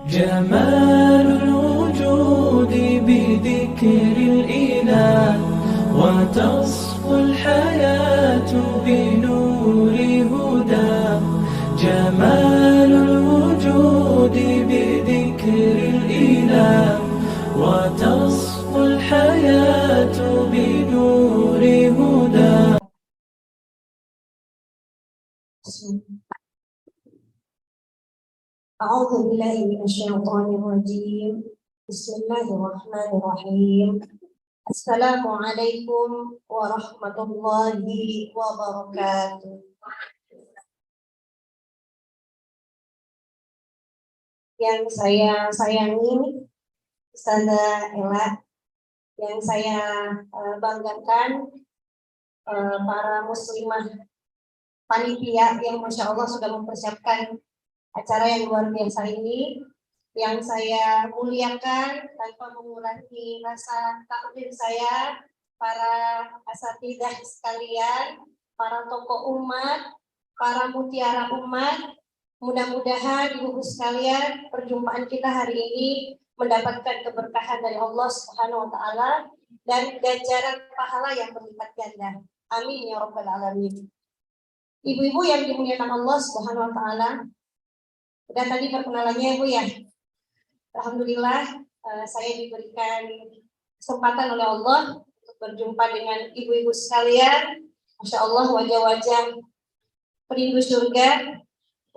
جمال الوجود بذكر الإله وتصفو الحياة بنور هداه. جمال الوجود بذكر الإله وتصفو الحياة بنور هداه. أعوذ بالله من الشيطان الرجيم. بسم الله الرحمن الرحيم. السلام عليكم ورحمة الله وبركاته. Yang saya sayangi, Ustazah Ella, yang saya banggakan para muslimah panitia yang Masya Allah sudah mempersiapkan acara yang luar biasa ini, yang saya muliakan tanpa mengurangi rasa takdir saya, para asatidzah sekalian, para tokoh umat, para mutiara umat. Mudah-mudahan ibu-ibu sekalian, perjumpaan kita hari ini mendapatkan keberkahan dari Allah Subhanahu wa taala dan ganjaran pahala yang berlipat ganda. Amin ya rabbal alamin. Ibu-ibu yang dimuliakan Allah Subhanahu wa taala, udah tadi perkenalannya Bu ya. Alhamdulillah saya diberikan kesempatan oleh Allah untuk berjumpa dengan ibu-ibu sekalian. Masya Allah, wajah-wajah perindu surga.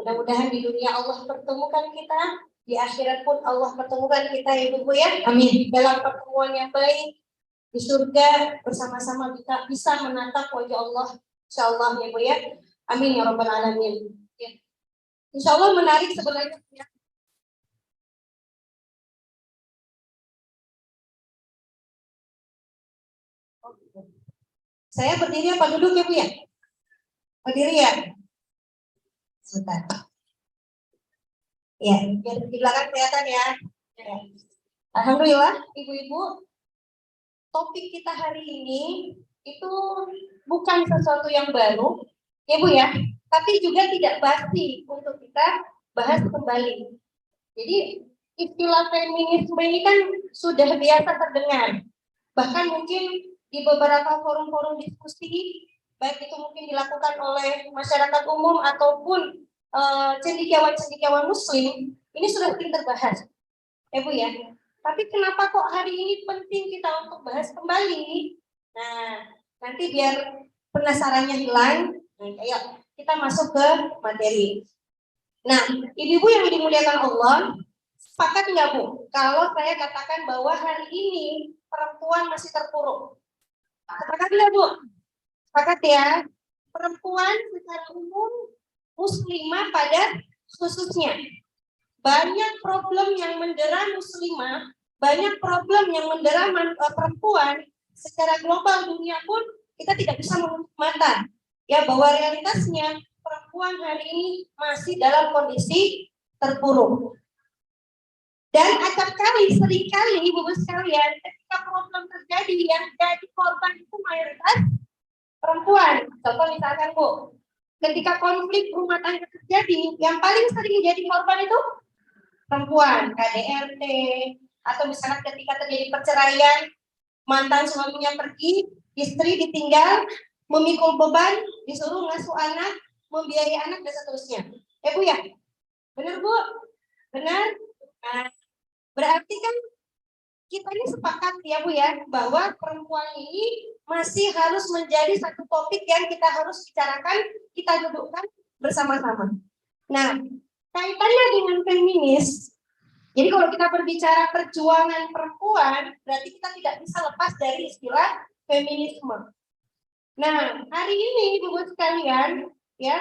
Mudah-mudahan di dunia Allah pertemukan kita, di akhirat pun Allah pertemukan kita ya ibu ya. Amin. Dalam pertemuan yang baik di surga bersama-sama kita bisa menatap wajah Allah. Insya Allah ya Bu ya. Amin ya rabbal alamin. Insya Allah menarik sebenarnya. Saya berdiri apa duduk ya Bu ya? Berdiri ya? Sebentar. Ya, biar di belakang kelihatan ya. Alhamdulillah, ibu-ibu, topik kita hari ini itu bukan sesuatu yang baru, ya Bu ya, tapi juga tidak basi untuk kita bahas kembali. Jadi istilah feminisme ini kan sudah biasa terdengar, bahkan mungkin di beberapa forum-forum diskusi, baik itu mungkin dilakukan oleh masyarakat umum ataupun cendekiawan-cendekiawan muslim, ini sudah sering terbahas, ya Bu ya. Tapi kenapa kok hari ini penting kita untuk bahas kembali? Nah, nanti biar penasarannya hilang, ayo kita masuk ke materi. Nah, ibu-ibu yang dimuliakan Allah, sepakat nggak Bu? Kalau saya katakan bahwa hari ini perempuan masih terpuruk. Sepakat nggak Bu? Sepakat ya. Perempuan secara umum, muslimah pada khususnya, banyak problem yang mendera muslimah, banyak problem yang mendera perempuan secara global dunia pun kita tidak bisa menutup mata ya bahwa realitasnya perempuan hari ini masih dalam kondisi terpuruk. Dan acap kali, seringkali ibu sekalian, ketika problem terjadi yang jadi korban itu mayoritas perempuan. Contoh misalkan Bu, ketika konflik rumah tangga terjadi, yang paling sering jadi korban itu perempuan, KDRT, atau misalnya ketika terjadi perceraian, mantan suaminya pergi, istri ditinggal, memikul beban, disuruh ngasuh anak, membiayai anak, dan seterusnya. Ya Bu ya? Benar Bu? Benar? Nah, berarti kan kita ini sepakat ya Bu ya, bahwa perempuan ini masih harus menjadi satu topik yang kita harus bicarakan, kita dudukkan bersama-sama. Nah, kaitannya dengan feminis, jadi kalau kita berbicara perjuangan perempuan, berarti kita tidak bisa lepas dari istilah feminisme. Nah, hari ini ibu sekalian, ya,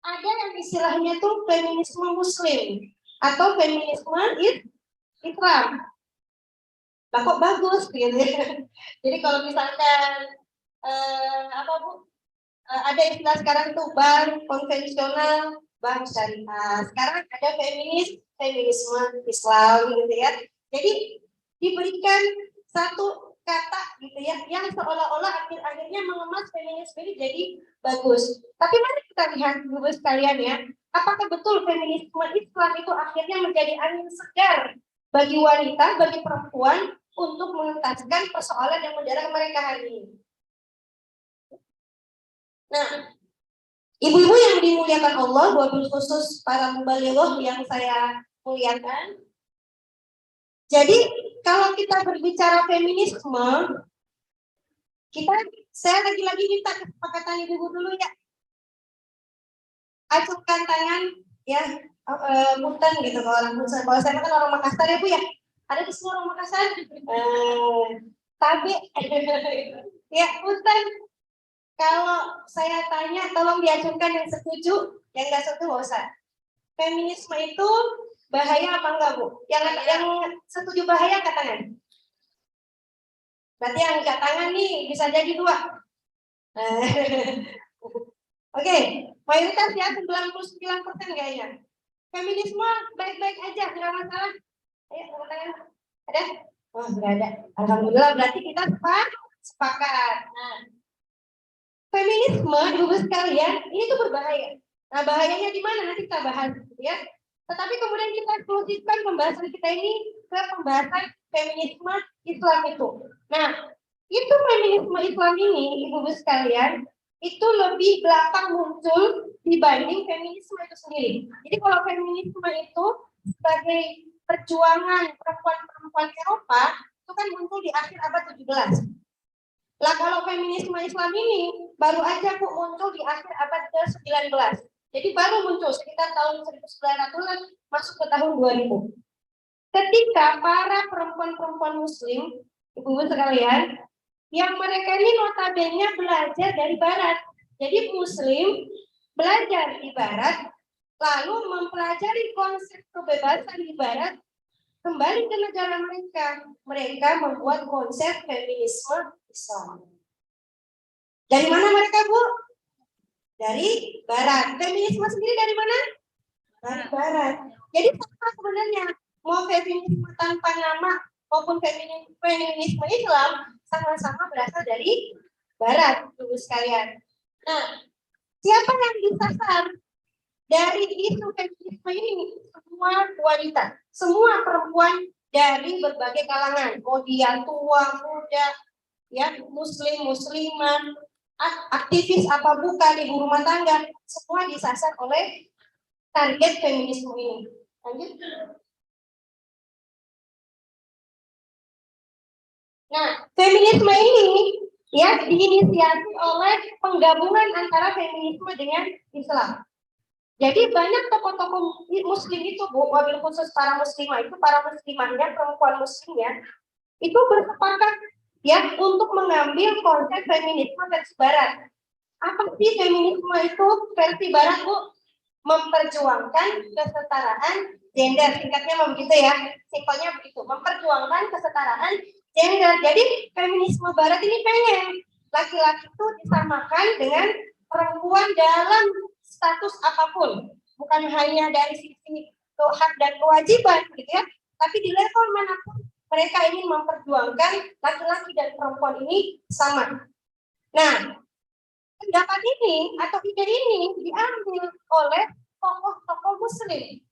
ada yang istilahnya tuh feminisme muslim atau feminisme Islam. Nah, kok bagus gitu ya. Jadi kalau misalkan apa Bu? Ada istilah sekarang tuh bank konvensional, bank syariah. Sekarang ada feminisme Islam gitu ya. Jadi diberikan satu kata gitu ya yang seolah-olah akhir-akhirnya mengemas feminisme ini jadi bagus. Tapi mari kita lihat dulu sekalian ya, apakah betul feminisme Islam itu akhirnya menjadi angin segar bagi wanita, bagi perempuan untuk mengentaskan persoalan yang menderang mereka hari ini? Nah, ibu-ibu yang dimuliakan Allah, wabil khusus para mubalighah yang saya muliakan. Jadi kalau kita berbicara feminisme, saya lagi-lagi minta kesepakatan ibu-ibu dulu ya. Acungkan tangan ya, punten gitu kalau orang Punten. Kalau saya kan orang Makassar ya Bu ya. Ada di semua orang Makassar. Tapi ya punten. Kalau saya tanya tolong diacungkan yang setuju, yang nggak setuju nggak usah. Feminisme itu bahaya apa enggak Bu? Yang setuju bahaya angkat tangan. Berarti yang angkat tangan nih bisa jadi 2. Oke, mayoritas ya 99% kayaknya. Feminisme baik-baik aja, nggak masalah. Ayo, angkat tangan. Ada? Oh, nggak ada. Alhamdulillah, berarti kita sepakat. Nah, feminisme, ibu sekalian, ini tuh berbahaya. Nah, bahayanya di mana? Nanti kita bahas, ya. Tetapi kemudian kita eksklusifkan pembahasan kita ini ke pembahasan feminisme Islam itu. Nah, itu feminisme Islam ini, ibu sekalian, itu lebih belakang muncul dibanding feminisme itu sendiri. Jadi kalau feminisme itu sebagai perjuangan perempuan-perempuan Eropa, itu kan muncul di akhir abad 17. Lah kalau feminisme Islam ini baru aja muncul di akhir abad ke-19. Jadi baru muncul sekitar tahun 1900-an masuk ke tahun 2000. Ketika para perempuan-perempuan muslim, ibu-ibu sekalian, yang mereka ini notabene belajar dari barat. Jadi muslim belajar di barat, lalu mempelajari konsep kebebasan di barat, kembali ke negara mereka membuat konsep feminisme Islam. Dari mana mereka, Bu? Dari barat. Feminisme sendiri dari mana? Dari barat. Jadi sama sebenarnya, mau feminisme tanpa nama maupun feminisme Islam sama-sama berasal dari barat, Ibu sekalian. Nah, siapa yang disasar dari isu feminisme ini? Semua wanita, semua perempuan dari berbagai kalangan, mau dia tua, muda, ya, muslim, muslimah, aktivis apa bukan, ibu rumah tangga, semua disasar oleh target feminisme ini. Lanjut. Nah, feminisme ini ya diinisiasi oleh penggabungan antara feminisme dengan Islam. Jadi banyak tokoh-tokoh muslim itu, Bu, wabil khusus para muslimah itu, para muslimahnya, perempuan muslimnya, itu bersepakat ya untuk mengambil konsep feminisme versi barat. Apa sih feminisme itu versi barat, Bu? Memperjuangkan kesetaraan gender, singkatnya begitu ya, simpelnya begitu, memperjuangkan kesetaraan gender. Jadi feminisme barat ini pengen laki-laki itu disamakan dengan perempuan dalam status apapun, bukan hanya dari sisi hak dan kewajiban gitu ya, tapi di level manapun mereka ingin memperjuangkan laki-laki dan perempuan ini sama. Nah, pendapat ini atau ide ini diambil oleh tokoh-tokoh muslim.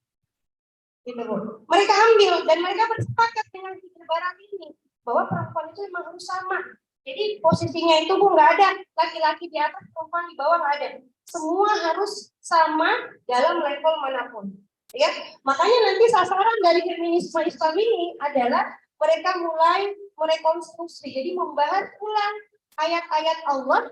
Gitu, Bu. Mereka ambil dan mereka bersepakat dengan ide barat ini bahwa perempuan itu memang harus sama. Jadi posisinya itu, Bu, nggak ada laki-laki di atas, perempuan di bawah, nggak ada. Semua harus sama dalam level manapun. Ya, makanya nanti sasaran dari feminisme Islam ini adalah mereka mulai merekonstruksi, jadi membahas ulang ayat-ayat Allah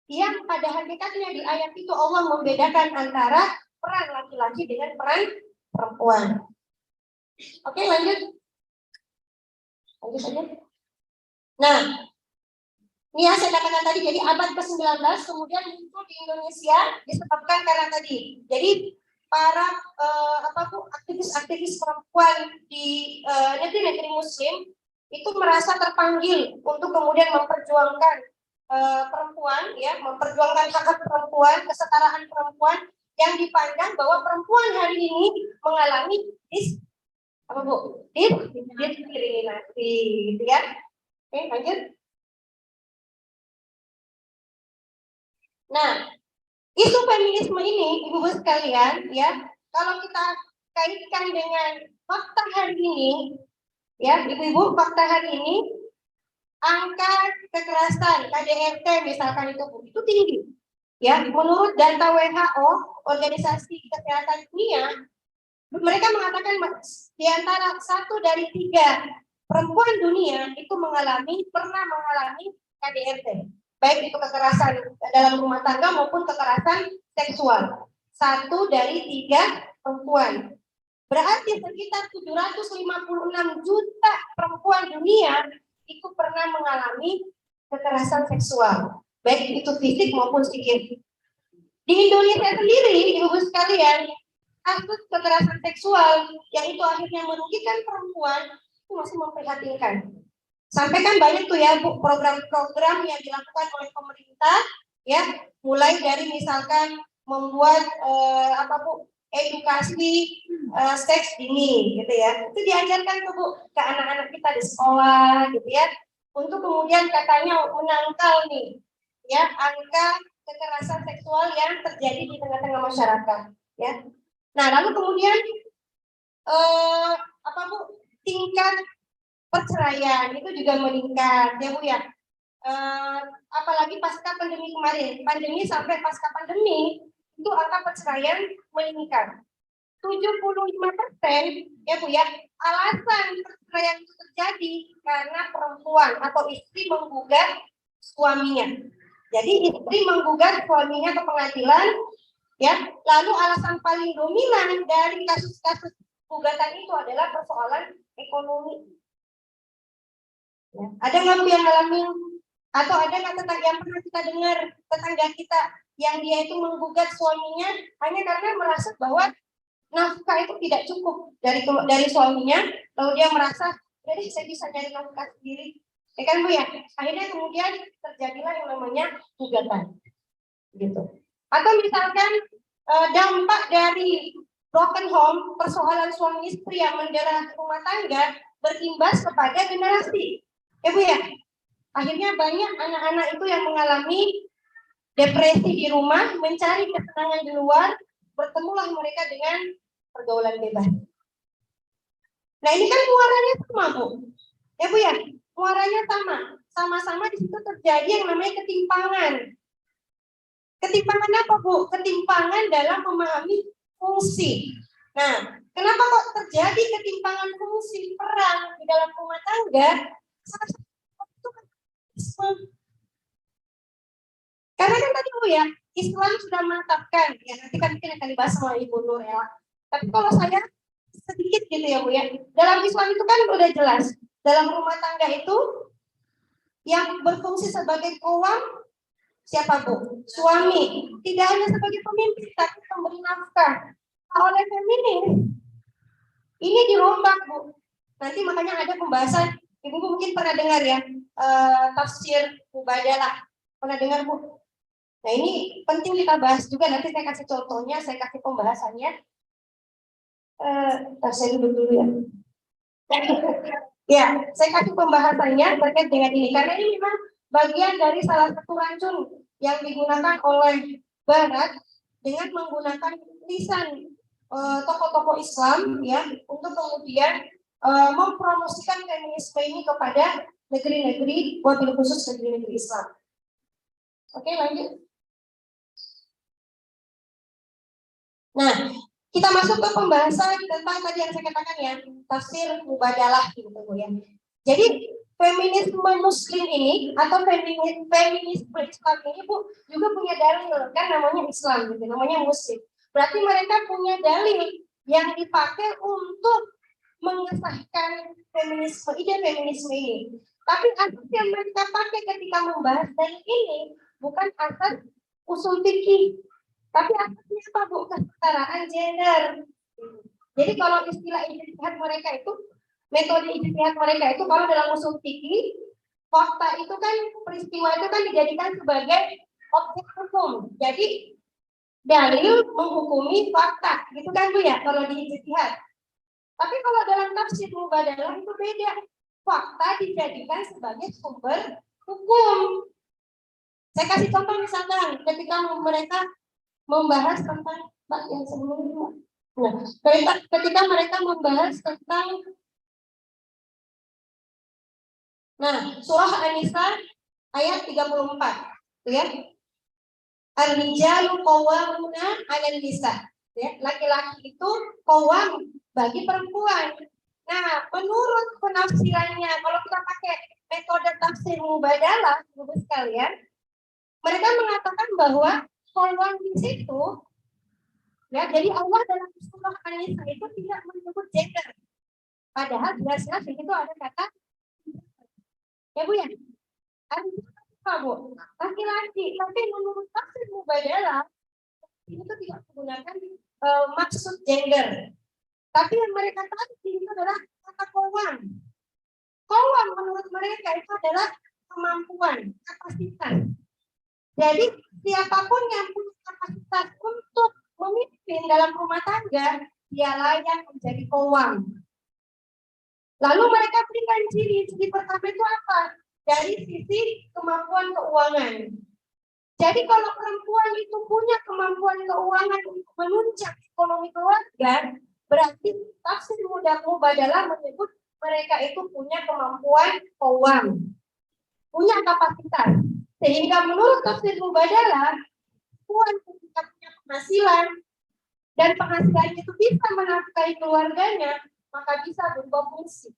yang pada hakikatnya di ayat itu Allah membedakan antara peran laki-laki dengan peran perempuan. Oke, lanjut. Lanjut saja. Nah, ini yang saya katakan tadi, jadi abad ke-19 kemudian muncul di Indonesia disebabkan karena tadi. Jadi para aktivis-aktivis perempuan di negeri-negeri muslim itu merasa terpanggil untuk kemudian memperjuangkan perempuan, ya, memperjuangkan hak perempuan, kesetaraan perempuan yang dipandang bahwa perempuan hari ini mengalami diskriminasi, gitu ya. Oke, lanjut. Nah, Isu feminisme ini, ibu-ibu sekalian, ya, kalau kita kaitkan dengan fakta hari ini, ya, ibu-ibu, fakta hari ini, angka kekerasan KDRT misalkan itu tinggi, ya. Menurut data WHO, Organisasi Kesehatan Dunia, mereka mengatakan di antara 1 dari 3 perempuan dunia itu pernah mengalami KDRT, baik itu kekerasan dalam rumah tangga maupun kekerasan seksual. 1 dari 3 perempuan. Berarti sekitar 756 juta perempuan dunia itu pernah mengalami kekerasan seksual, baik itu fisik maupun psikis. Di Indonesia sendiri, ibu-ibu sekalian, kasus kekerasan seksual yang itu akhirnya merugikan perempuan itu masih memprihatinkan. Sampai kan banyak tuh ya Bu, program-program yang dilakukan oleh pemerintah, ya, mulai dari misalkan membuat edukasi seks dini gitu ya. Itu diajarkan tuh Bu ke anak-anak kita di sekolah gitu ya. Untuk kemudian katanya menangkal nih ya angka kekerasan seksual yang terjadi di tengah-tengah masyarakat ya. Nah, lalu kemudian Bu, tingkat perceraian itu juga meningkat ya Bu ya. Apalagi pasca pandemi kemarin, pandemi sampai pasca pandemi itu angka perceraian meningkat 75% ya Bu ya. Alasan perceraian itu terjadi karena perempuan atau istri menggugat suaminya. Jadi istri menggugat suaminya ke pengadilan ya. Lalu alasan paling dominan dari kasus-kasus gugatan itu adalah persoalan ekonomi. Ya. Ada nggak Bu yang ngalamin atau ada nggak yang pernah kita dengar tetangga kita yang dia itu menggugat suaminya hanya karena merasa bahwa nafkah itu tidak cukup dari suaminya, lalu dia merasa jadi saya bisa cari nafkah sendiri, ya kan Bu ya. Akhirnya kemudian terjadilah yang namanya gugatan, gitu. Atau misalkan dampak dari broken home, persoalan suami istri yang mendera rumah tangga berimbas kepada generasi, ya Bu ya. Akhirnya banyak anak-anak itu yang mengalami depresi di rumah, mencari kesenangan di luar, bertemulah mereka dengan pergaulan bebas. Nah ini kan muaranya sama Bu, ya Bu ya, muaranya sama-sama di situ terjadi yang namanya ketimpangan. Ketimpangan apa Bu? Ketimpangan dalam memahami fungsi. Nah, kenapa kok terjadi ketimpangan fungsi peran di dalam rumah tangga? Karena kan tadi Bu ya, Islam sudah menetapkan, ya nanti kan mungkin akan dibahas sama Ibu Nur ya. Tapi kalau saya sedikit gitu ya Bu ya, dalam Islam itu kan udah jelas, dalam rumah tangga itu yang berfungsi sebagai kawam siapa Bu? Suami. Tidak hanya sebagai pemimpin, tapi pemberi nafkah. Oleh feminis, ini dirombak Bu. Nanti makanya ada pembahasan, Ibu mungkin pernah dengar ya, tafsir Mubadalah. Pernah dengar Bu? Nah ini penting kita bahas juga, nanti saya kasih contohnya, saya kasih pembahasannya. Saya dulu ya. Ya, saya kasih pembahasannya terkait dengan ini, karena ini memang bagian dari salah satu racun yang digunakan oleh Barat dengan menggunakan lisan tokoh-tokoh Islam ya untuk kemudian mempromosikan feminisme ini kepada negeri-negeri, wabil khusus negeri-negeri Islam. Oke, lanjut. Nah, kita masuk ke pembahasan tentang tadi yang saya katakan ya, tafsir Mubadalah gitu Bu ya. Jadi feminisme Muslim ini atau feminisme Islam ini Bu juga punya dalil kan, namanya Islam gitu, namanya Muslim. Berarti mereka punya dalil yang dipakai untuk mengesahkan feminisme, ide feminisme ini. Tapi asas yang mereka pakai ketika membahas dalil ini bukan asas usul fikih, tapi asasnya apa Bu? Kesetaraan gender. Jadi kalau istilah ijtihad mereka itu, metode ijtihad mereka itu kalau dalam usul fikih, fakta itu kan, peristiwa itu kan dijadikan sebagai objek hukum. Jadi dalil menghukumi fakta, gitu kan Bu ya kalau di ijtihad. Tapi kalau dalam tafsir Mubadalah itu beda. Fakta dijadikan sebagai sumber hukum. Saya kasih contoh misalkan ketika mereka membahas tentang yang sebelumnya. Nah, ketika mereka membahas tentang surah An-Nisa ayat 34, ya. Ar-rijalu qawwamuna 'alan nisa. Ya, laki-laki itu qawwam bagi perempuan. Nah, menurut penafsirannya, kalau kita pakai metode tafsir mubadalah, Ibu sekalian, mereka mengatakan bahwa qawwam di situ, ya, jadi Allah dalam surah An-Nisa itu tidak menyebut gender. Padahal jelas-jelas di situ ada kata, ya Bu ya, apa Bu? Laki-laki. Tapi menurut tafsir mubadalah ini tuh tidak menggunakan maksud gender. Tapi yang mereka tahu itu adalah kata qawwam. Qawwam menurut mereka itu adalah kemampuan, kapasitas. Jadi siapapun yang punya kapasitas untuk memimpin dalam rumah tangga, dia layak menjadi qawwam. Lalu mereka berikan ciri pertama itu apa? Dari sisi kemampuan keuangan. Jadi kalau perempuan itu punya kemampuan keuangan untuk menunjang ekonomi keluarga, berarti tafsir mubadalah menyebut mereka itu punya kemampuan qawwam, punya kapasitas. Sehingga menurut tafsir mubadalah, perempuan ketika punya penghasilan dan penghasilannya itu bisa menafkahi keluarganya, maka bisa berubah fungsi.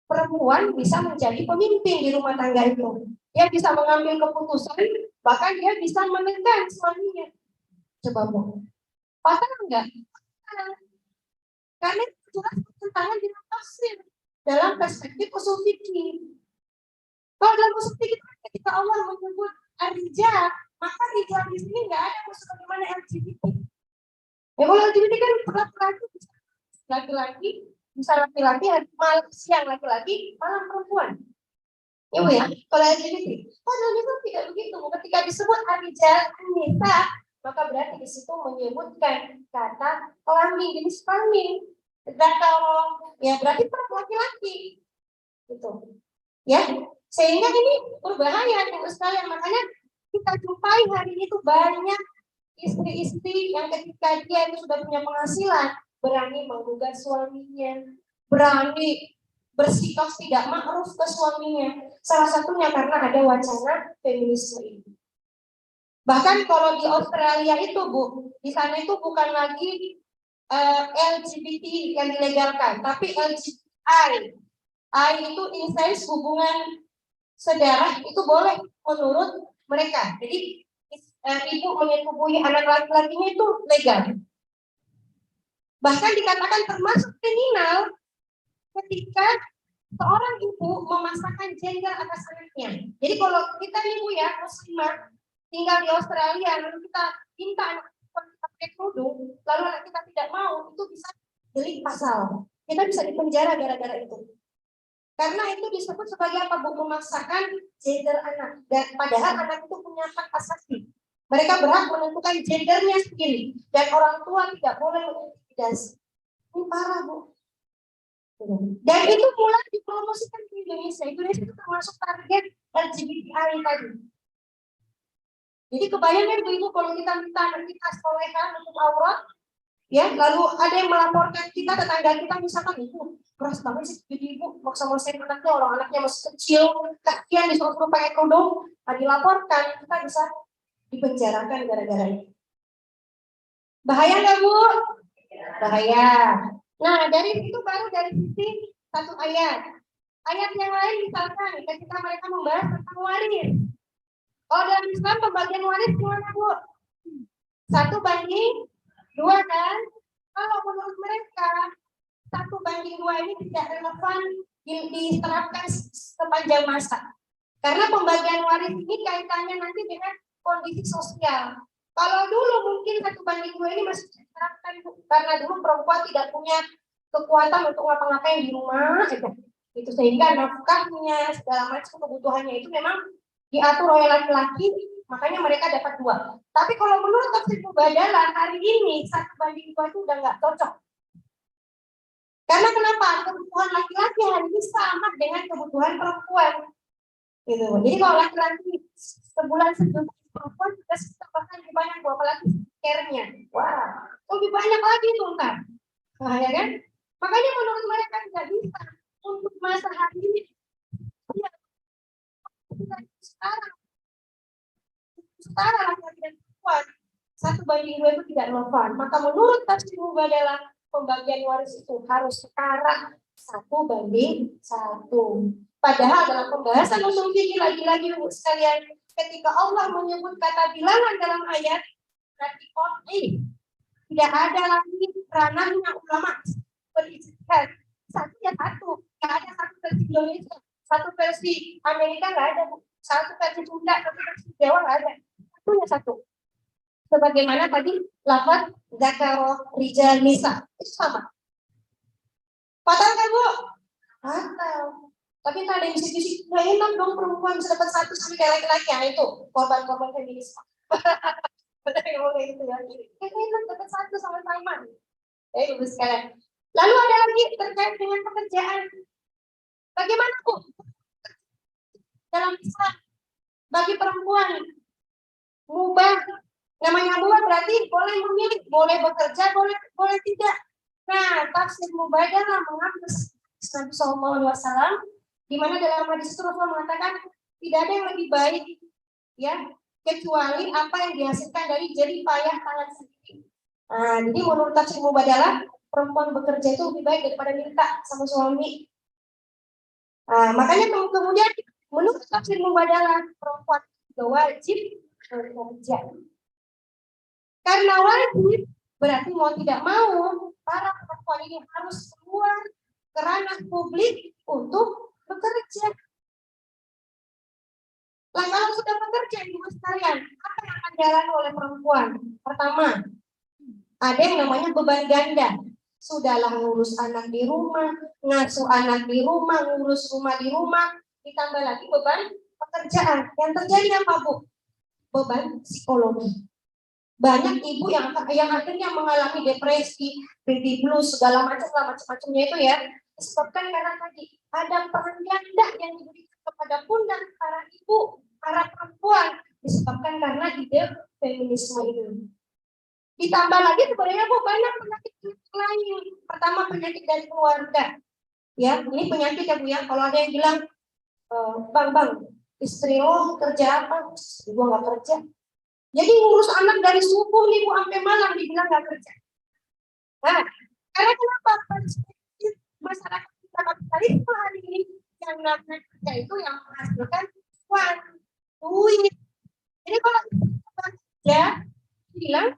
Perempuan bisa menjadi pemimpin di rumah tangga itu. Dia bisa mengambil keputusan, bahkan dia bisa menekan suaminya. Coba Bu, pasal enggak? Karena itu jelas bertentangan dengan tafsir dalam perspektif usul fikih. Kalau dalam usul fikih ketika Allah menyebut ar-rijal, maka rijal di sini enggak ada maksud bagaimana LGBT. Ya kalau LGBT kan laki-laki bisa laki-laki, malam siang laki-laki, malam perempuan. Ya Bu ya, kalau LGBT. Padahal itu tidak begitu. Ketika disebut ar-rijal an-nisa, maka berarti di situ menyebutkan kata kelamin, jenis kelamin. Kalau ya berarti laki-laki. Gitu. Ya. Sehingga ini berbahaya Ibu sekalian. Makanya kita jumpai hari ini tuh banyak istri-istri yang ketika dia itu sudah punya penghasilan, berani menggugat suaminya, berani bersikap tidak ma'ruf ke suaminya. Salah satunya karena ada wacana feminisme ini. Bahkan kalau di Australia itu Bu, di sana itu bukan lagi LGBT yang dilegalkan, tapi LGBTI. I itu incest, hubungan sedarah, itu boleh menurut mereka. Jadi ibu menyetubui anak laki-lakinya itu legal. Bahkan dikatakan termasuk kriminal ketika seorang ibu memasakkan gender atas anaknya. Jadi kalau kita ibu ya muslimah tinggal di Australia, lalu kita minta anak kita pakai kerudung, lalu anak kita tidak mau, itu bisa delik pasal. Kita bisa dipenjara gara-gara itu. Karena itu disebut sebagai apa Bu? Memaksakan gender anak. Dan padahal anak itu punya hak asasi. Mereka berhak menentukan gendernya sendiri. Dan orang tua tidak boleh mengintimidasi. Ini parah Bu. Dan itu mulai dipromosikan di Indonesia. Indonesia itu termasuk target LGBTI tadi. Jadi kebayangkan ibu kalau kita minta anak kita solehan untuk aurat, ya, lalu ada yang melaporkan kita, tetangga kita misalkan, ibu keras banget sih jadi ibu maksa-maksain anaknya, orang anaknya masih kecil, kasihan disuruh pakai kerudung, dilaporkan, kita bisa dipenjarakan gara-gara itu. Bahaya nggak Bu? Bahaya. Nah dari situ baru dari sisi satu ayat. Ayat yang lain misalkan ketika mereka membahas tentang waris. Kalau dalam Islam pembagian waris gimana Bu? 1:2 kan? Kalau menurut mereka 1:2 ini tidak relevan diterapkan sepanjang masa. Karena pembagian waris ini kaitannya nanti dengan kondisi sosial. Kalau dulu mungkin 1:2 ini masih diterapkan karena dulu perempuan tidak punya kekuatan untuk ngapa-ngapain di rumah, itu sehingga nafkahnya segala macam kebutuhannya itu memang diatur oleh laki-laki, makanya mereka dapat 2. Tapi kalau menurut tafsir mubadalah hari ini 1:2 itu udah nggak cocok. Karena kenapa? Kebutuhan laki-laki hari ini sama dengan kebutuhan perempuan. Gitu. Jadi kalau laki-laki sebulan 1 juta perempuan juga bahkan lebih banyak bu, apalagi care-nya. Wah, lebih banyak lagi tuh ntar. Nah, ya kan? Makanya menurut mereka nggak bisa untuk masa hari ini. Ya, sekarang laki-laki dan perempuan 1:2 itu tidak relevan. Maka menurut tafsir Mubadalah pembagian waris itu harus setara 1:1. Padahal dalam pembahasan usul fikih lagi-lagi sekalian, ketika Allah menyebut kata bilangan dalam ayat, berarti tidak ada lagi ranahnya ulama berijtihad. Satu ya satu, nggak ada satu versi Indonesia, satu versi Amerika nggak ada, satu versi Sunda, satu versi Jawa nggak ada. Satunya satu. Sebagaimana tadi lafaz zakaro rijal nisa itu sama. Fatal kan bu? Fatal. Tapi tak ada yang bisik-bisik, nggak enak dong perempuan bisa dapat satu sampai kayak laki-laki, ya itu korban-korban feminisme. Benar yang ngomong gitu ya. Kayak enak dapat satu sama-sama. Ya ibu sekalian. Lalu ada lagi terkait dengan pekerjaan. Bagaimana bu? Dalam Islam bagi perempuan mubah. Namanya mubah berarti boleh memilih, boleh bekerja, boleh tidak. Nah, tafsir Mubadalah mengambil Nabi SAW, di mana dalam hadis itu Rasulullah mengatakan tidak ada yang lebih baik, ya, kecuali apa yang dihasilkan dari jerih payah tangan sendiri. Nah, jadi menurut tafsir Mubadalah, perempuan bekerja itu lebih baik daripada minta sama suami. Nah, makanya kemudian menurut tafsir Mubadalah, perempuan juga wajib bekerja. Karena wajib berarti mau tidak mau para perempuan ini harus keluar ke ranah publik untuk bekerja. Nah, kalau sudah bekerja ibu sekalian, apa yang akan dijalani oleh perempuan? Pertama, ada yang namanya beban ganda. Sudahlah ngurus anak di rumah, ngasuh anak di rumah, ngurus rumah di rumah, ditambah lagi beban pekerjaan. Yang terjadi apa bu? Beban psikologi. Banyak ibu yang akhirnya mengalami depresi, baby blues, segala macamnya itu ya, disebabkan karena tadi ada peran ganda yang diberikan kepada pundak para ibu, para perempuan, disebabkan karena ide feminisme ini. Ditambah lagi sebenarnya bu banyak penyakit lain. Pertama penyakit dari keluarga, ya ini penyakit ya bu ya. Kalau ada yang bilang, bang, istri lo kerja apa? Ibu nggak kerja. Jadi ngurus anak dari subuh nih bu sampai malam dibilang nggak kerja. Nah, karena kenapa? Masyarakat kita kapitalisme hari ini yang namanya kerja itu yang menghasilkan uang, duit. Jadi kalau kita kerja, bilang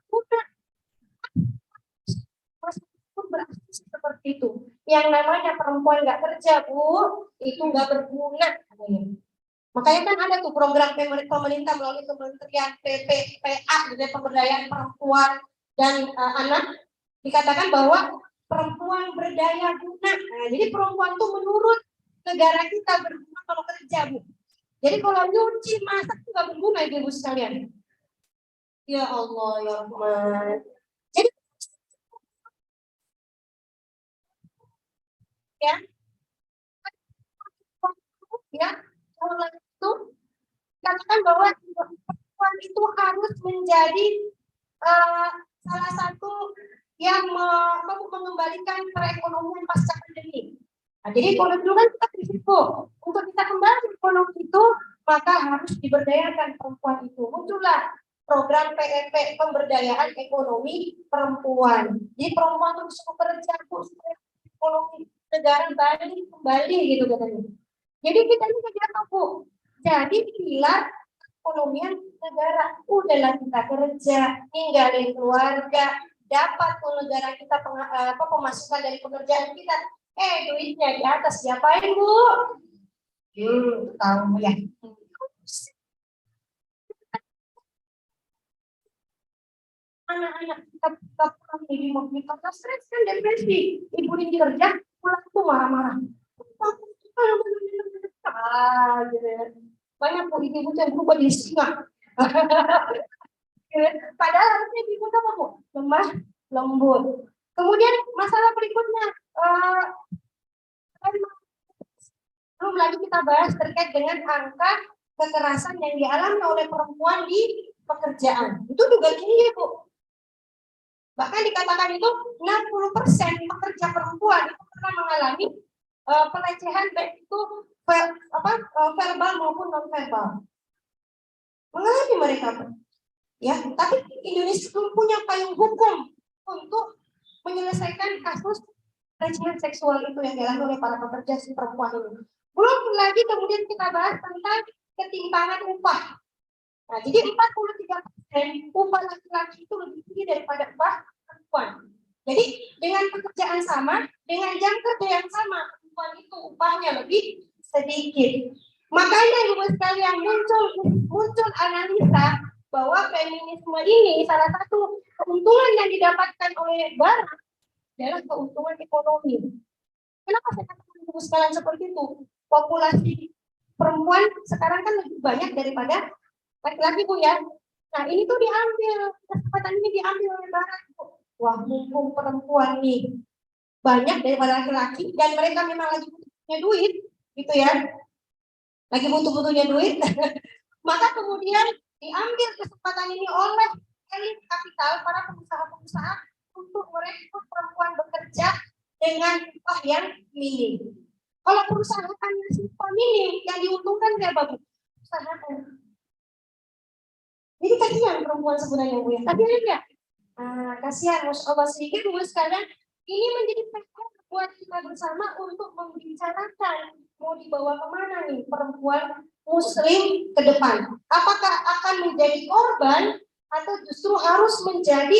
udah pun berarti seperti itu. Yang namanya perempuan nggak kerja bu, itu nggak berguna. Makanya kan ada tuh program pemerintah melalui Kementerian PPPA, gitu, pemberdayaan perempuan dan anak, dikatakan bahwa perempuan berdaya guna. Nah, jadi perempuan tuh menurut negara kita berguna kalau kerja bu. Jadi kalau nyuci masak itu nggak berguna ibu sekalian. Ya Allah ya Rahman. Jadi ya kalau itu katakan bahwa perempuan itu harus menjadi salah satu yang mengembalikan perekonomian pasca pandemi. Nah, jadi kalau dulu kan kita berisiko untuk kita kembali ekonomi itu, maka harus diberdayakan perempuan itu. Muncullah program PEP, pemberdayaan ekonomi perempuan. Jadi perempuan itu bisa bekerja supaya ekonomi negara balik kembali gitu katanya. Jadi kita ini jadi apa bu? Jadi pilar ekonomian negara. Udahlah kita kerja, ninggalin keluarga, dapat tuh negara kita pemasukan dari pekerjaan kita. Duitnya di atas diapain bu? Tahu ya. Anak-anak kita pulang di mobil karena stres kan depresi. Ibu ini kerja, pulang tuh marah-marah. Gitu ya. Banyak bu ibu yang berubah di singa. Padahal harusnya ibu apa bu? Lemah, lembut. Kemudian masalah berikutnya, belum lagi kita bahas terkait dengan angka kekerasan yang dialami oleh perempuan di pekerjaan. Itu juga tinggi, Bu. Bahkan dikatakan itu 60% pekerja perempuan itu pernah mengalami pelecehan baik itu verbal maupun non verbal. Mengalami mereka, ya. Tapi Indonesia belum punya payung hukum untuk menyelesaikan kasus pelecehan seksual itu yang dialami oleh para pekerja si perempuan ini. Belum lagi kemudian kita bahas tentang ketimpangan upah. Nah, jadi 43% upah laki-laki itu lebih tinggi daripada upah perempuan. Jadi dengan pekerjaan sama, dengan jam kerja yang sama, perempuan itu upahnya lebih sedikit. Makanya ibu sekalian muncul analisa bahwa feminisme ini salah satu keuntungan yang didapatkan oleh barat adalah keuntungan ekonomi. Kenapa saya katakan ibu sekalian seperti itu? Populasi perempuan sekarang kan lebih banyak daripada laki-laki, Bu, ya. Nah, ini tuh kesempatan ini diambil oleh barat. Wah, mumpung perempuan nih banyak daripada laki-laki dan mereka memang lagi butuhnya duit, gitu ya. Lagi butuh-butuhnya duit. Maka kemudian diambil kesempatan ini oleh elit kapital, para pengusaha-pengusaha untuk merekrut perempuan bekerja dengan upah yang minim. Kalau perusahaan ngasih upah minim, yang diuntungkan siapa, Bu? Perusahaan. Jadi kasihan perempuan sebenarnya, Bu, ya. Tapi ya, kasihan, Masya Allah. Sehingga Bu sekarang ini menjadi PR buat kita bersama untuk membicarakan mau dibawa kemana nih perempuan Muslim ke depan. Apakah akan menjadi korban atau justru harus menjadi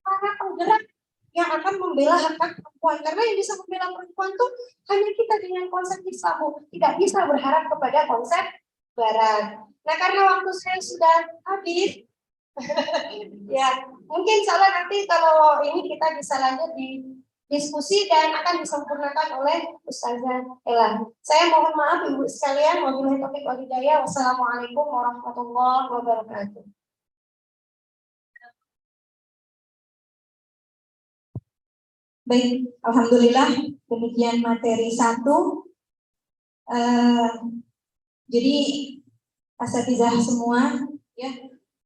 para penggerak yang akan membela hak-hak perempuan? Karena yang bisa membela perempuan tuh hanya kita dengan konsep Islam, tidak bisa berharap kepada konsep Barat. Nah, karena waktu saya sudah habis, ya mungkin salah nanti kalau ini kita bisa lanjut di diskusi dan akan disempurnakan oleh Ustazah Ella. Saya mohon maaf Ibu sekalian, wabillahi taufiq wal hidayah. Wassalamualaikum warahmatullahi wabarakatuh. Baik, alhamdulillah demikian materi 1. Jadi asatizah semua, ya,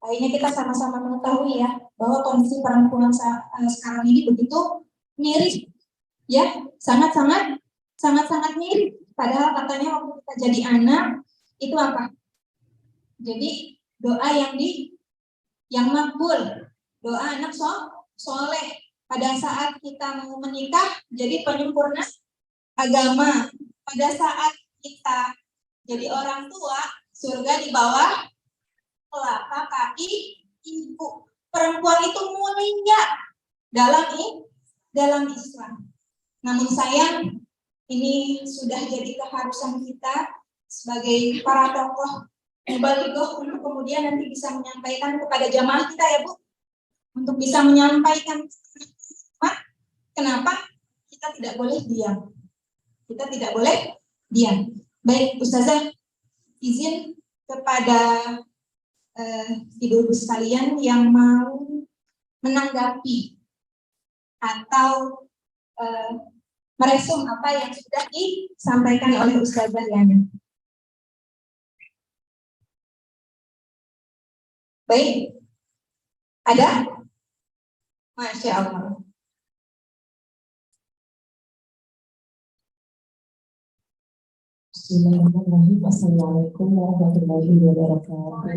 akhirnya kita sama-sama mengetahui ya bahwa kondisi perempuan sekarang ini begitu miris, ya, sangat-sangat miris. Padahal katanya waktu kita jadi anak itu apa? Jadi doa yang makbul, doa anak soleh. Pada saat kita mau menikah jadi penyempurna agama. Pada saat kita jadi orang tua, surga di bawah telapak kaki ibu. Perempuan itu mulia dalam Islam. Namun sayang, ini sudah jadi keharusan kita sebagai para tokoh mubalighah untuk kemudian nanti bisa menyampaikan kepada jamaah kita, ya Bu, untuk bisa menyampaikan kenapa kita tidak boleh diam. Kita tidak boleh diam. Baik, Ustazah, izin kepada ibu-ibu sekalian yang mau menanggapi atau meresum apa yang sudah disampaikan oleh Ustazah Yana. Baik, ada? Masya Allah. Bismillahirrahmanirrahim. Assalamualaikum warahmatullahi wabarakatuh.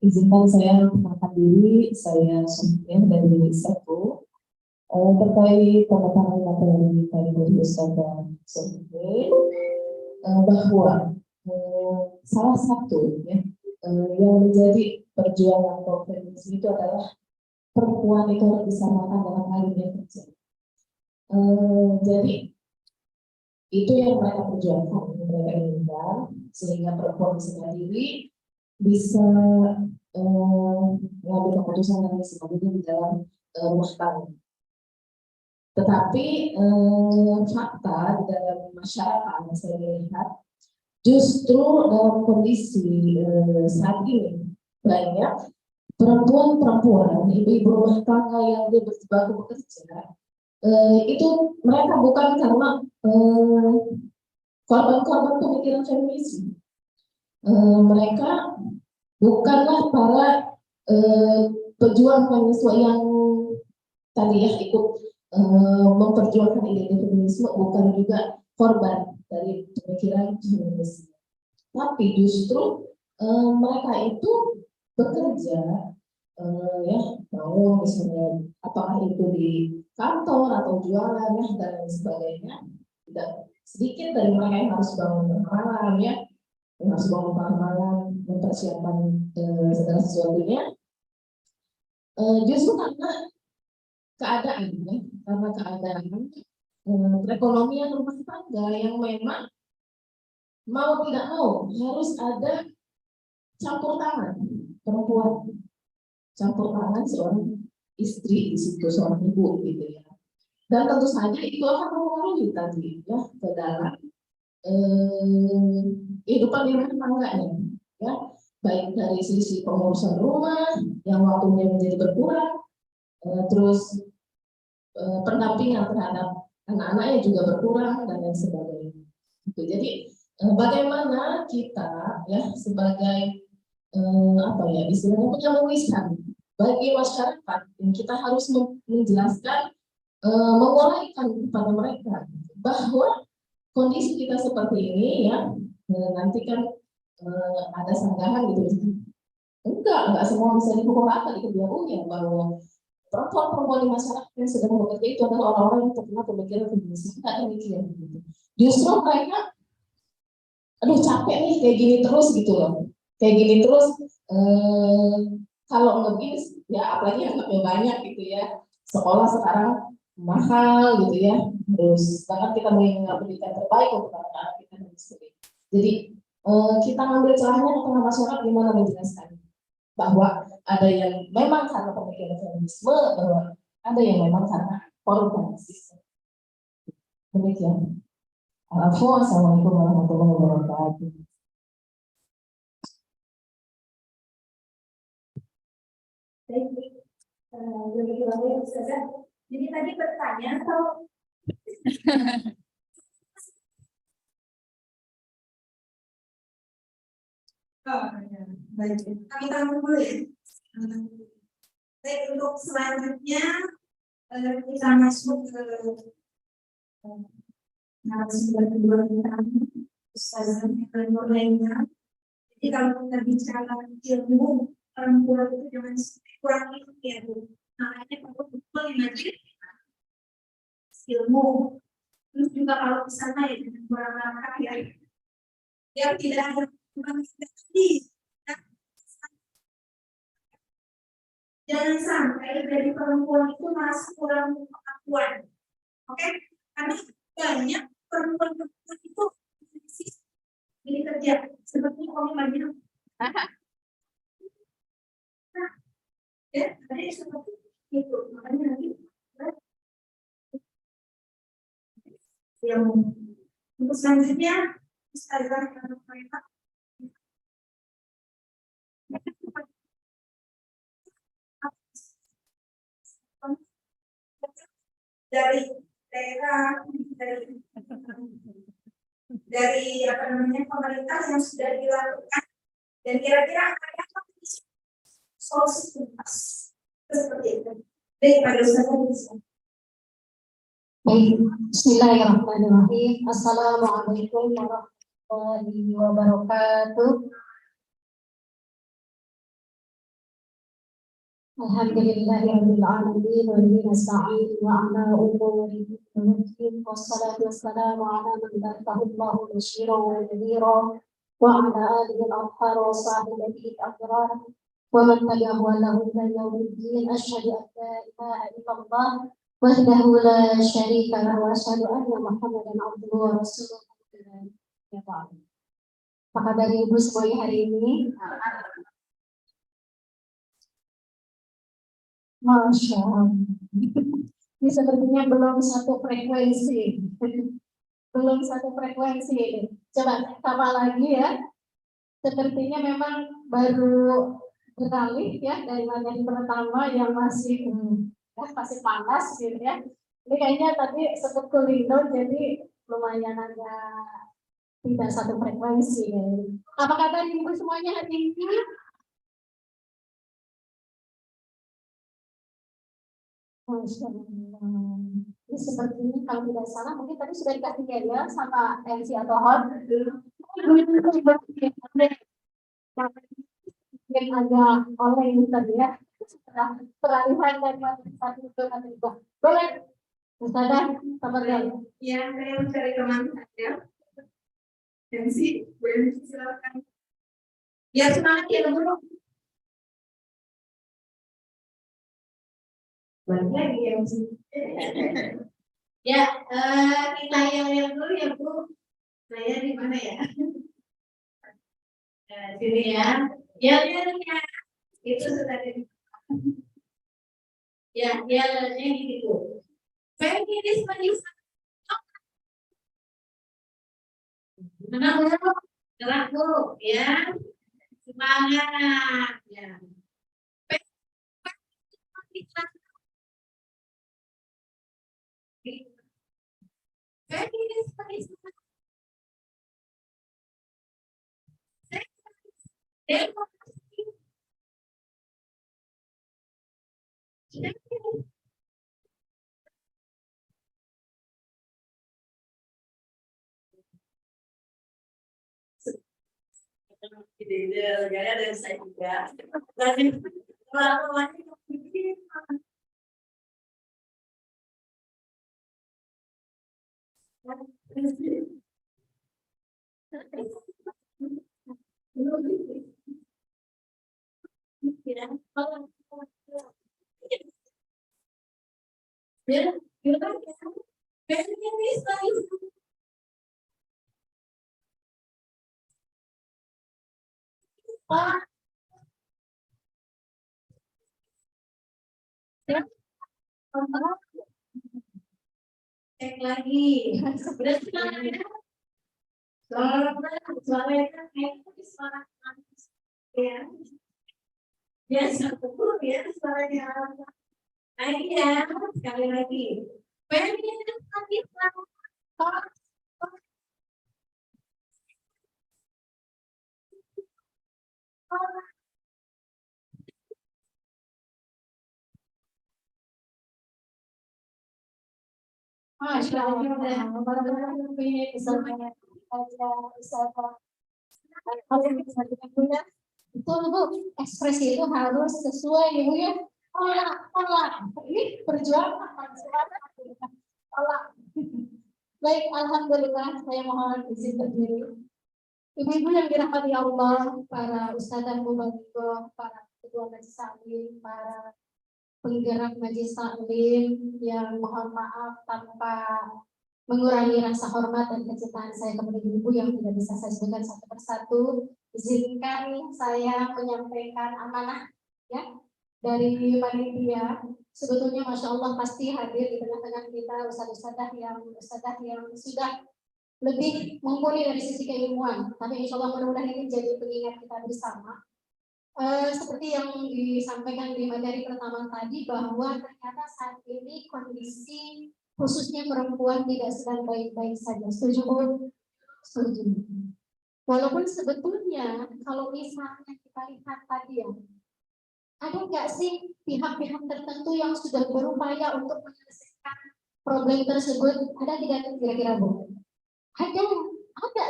Izinkan saya memperkenalkan diri, saya Sofia dari Sepu. Terkait pemaparan materi tadi dari Ustazah Sofia, bahwa salah satu ya, yang menjadi perjuangan kaum feminis itu adalah perempuan itu harus disamakan dalam hal dunia kerja. Jadi itu yang mereka perjuangkan, yang mereka inginkan, sehingga perempuan bisa mandiri, bisa mengambil keputusan dan sebagainya di dalam rumah tangga. Tetapi fakta di dalam masyarakat yang saya lihat, justru dalam kondisi saat ini banyak perempuan-perempuan, ibu-ibu rumah tangga yang dia berjibaku bekerja, itu mereka bukan karena korban-korban pemikiran feminisme. Mereka bukanlah para pejuang feminisme yang tadi ya ikut memperjuangkan ide feminisme, bukan juga korban dari pemikiran feminisme. Tapi justru mereka itu bekerja ya, mau misalnya apakah itu di kantor atau jualan ya dan lain sebagainya. Tidak sedikit dari mereka yang harus bangun malam ya, yang harus bangun malam mempersiapkan segala sesuatunya. Justru karena keadaan ya, karena keadaan perekonomian rumah tangga yang memang mau tidak mau harus ada campur tangan perempuan, campur tangan seorang istri di situ, seorang ibu gitu ya. Dan tentu saja itu akan mempengaruhi tadi ya ke dalam kehidupan di rumah tangganya ya, baik dari sisi pengurusan rumah yang waktunya menjadi berkurang, terus pendampingan terhadap anak-anaknya juga berkurang dan lain sebagainya. Gitu. Jadi bagaimana kita ya sebagai apa ya istilahnya punya lukisan bagi masyarakat yang kita harus menjelaskan, menguraikan kepada mereka bahwa kondisi kita seperti ini ya, nanti kan ada sanggahan gitu. Enggak semua bisa dipukul rata di kedua ya, bahwa perempuan-perempuan di masyarakat yang sedang bekerja itu adalah orang-orang yang terkena pemikiran feminis. Enggak demikian gitu. Justru mereka aduh capek nih kayak gini terus gitu loh. Kayak gini terus kalau nggak begini ya apalagi anaknya banyak gitu ya. Sekolah sekarang mahal gitu ya. Terus bahkan kita ingin pendidikan terbaik untuk anak-anak kita dan sebagainya. Jadi kita ngambil celahnya ke tengah masyarakat gimana menjelaskan bahwa ada yang memang karena pemikiran feminisme, bahwa ada yang memang karena korban sistem. Demikian. Assalamualaikum warahmatullahi wabarakatuh. Jadi tadi bertanya atau baik, kami tahu dulu ya. Baik, untuk selanjutnya kita masuk ke narasumber kedua kita, Ustazah Nur lainnya. Jadi kalau kita bicara ilmu perempuan itu jangan kurang ya Bu. Makanya betul imajin ilmu. Terus juga kalau di sana ya dengan kurang langkah ya, yang tidak ada tadi. Jangan sampai dari perempuan itu merasa kurang pengetahuan, oke? Karena banyak perempuan itu ini kerja seperti kami banyak. Ya, ada seperti itu. Makanya nanti yang untuk selanjutnya Ustazah mereka dari daerah dari apa namanya pemerintah yang sudah dilakukan dan kira-kira apa solusi tuntas seperti itu. Baik, pada Ustazah. Baik, bismillahirrahmanirrahim. Assalamualaikum warahmatullahi wabarakatuh. Alhamdulillahirabbil alamin wa bihi nasta'in wa ala umuri dunya wassalatu wassalamu ala man ba'athahu Allahu basyiran wa nadhira wa ala alihi al-athhar wa sahbihi al-abrar wa man tabi'ahum lahu ila yaumiddin. Asyhadu an la ilaha illallah wahdahu la syarika lahu wa asyhadu anna Muhammadan abduhu wa rasuluh. Ya Pak. Apa kabar Ibu semuanya hari ini? Masya Allah. Ini sepertinya belum satu frekuensi. Belum satu frekuensi. Coba sama lagi ya. Sepertinya memang baru beralih ya dari materi pertama yang masih masih panas gitu ya. Ini kayaknya tadi sempat kulino jadi lumayan agak tidak satu frekuensi. Apa kata ibu semuanya hari ini? Masya Allah. Ini seperti ini kalau tidak salah mungkin tadi sudah dikasih ya sama MC atau Hot. Yang agak oleh ini tadi ya. Setelah peralihan dari satu ke satu. Boleh. Ustazah, sabar ya. Ya, saya mencari teman saya. MC, silakan. Ya, semangat ya dulu. Balik lagi ya, MC. Ya, kita yang dulu ya, Bu. Saya di mana ya? Sini ya. Ya, itu sudah di. Ya, yang gitu. Feminisme di gerak dulu ya, semangat ya. Ide dari saya juga. Dan pengalaman cek lagi. Berarti suara ya. Ya, satu ya suaranya. Lagi ya, sekali lagi. Masya Allah, betul Bu, ekspresi itu harus sesuai Ibu ya. Tolak. Ini perjuangan tolak. Baik, alhamdulillah saya mohon izin berdiri. Ibu-ibu yang dirahmati Allah, para ustadzah mubaligh, para ketua majelis taklim, para penggerak majelis taklim yang mohon maaf tanpa mengurangi rasa hormat dan kecintaan saya kepada ibu yang tidak bisa saya sebutkan satu persatu. Izinkan saya menyampaikan amanah ya dari panitia. Sebetulnya Masya Allah pasti hadir di tengah-tengah kita ustadzah yang sudah lebih mumpuni dari sisi keilmuan. Tapi Insya Allah mudah-mudahan ini jadi pengingat kita bersama. Seperti yang disampaikan di materi pertama tadi bahwa ternyata saat ini kondisi khususnya perempuan tidak sedang baik-baik saja. Setuju Bu? Setuju. Walaupun sebetulnya kalau misalnya kita lihat tadi ya, ada nggak sih pihak-pihak tertentu yang sudah berupaya untuk menyelesaikan problem tersebut? Ada tidak kira-kira Bu? Ada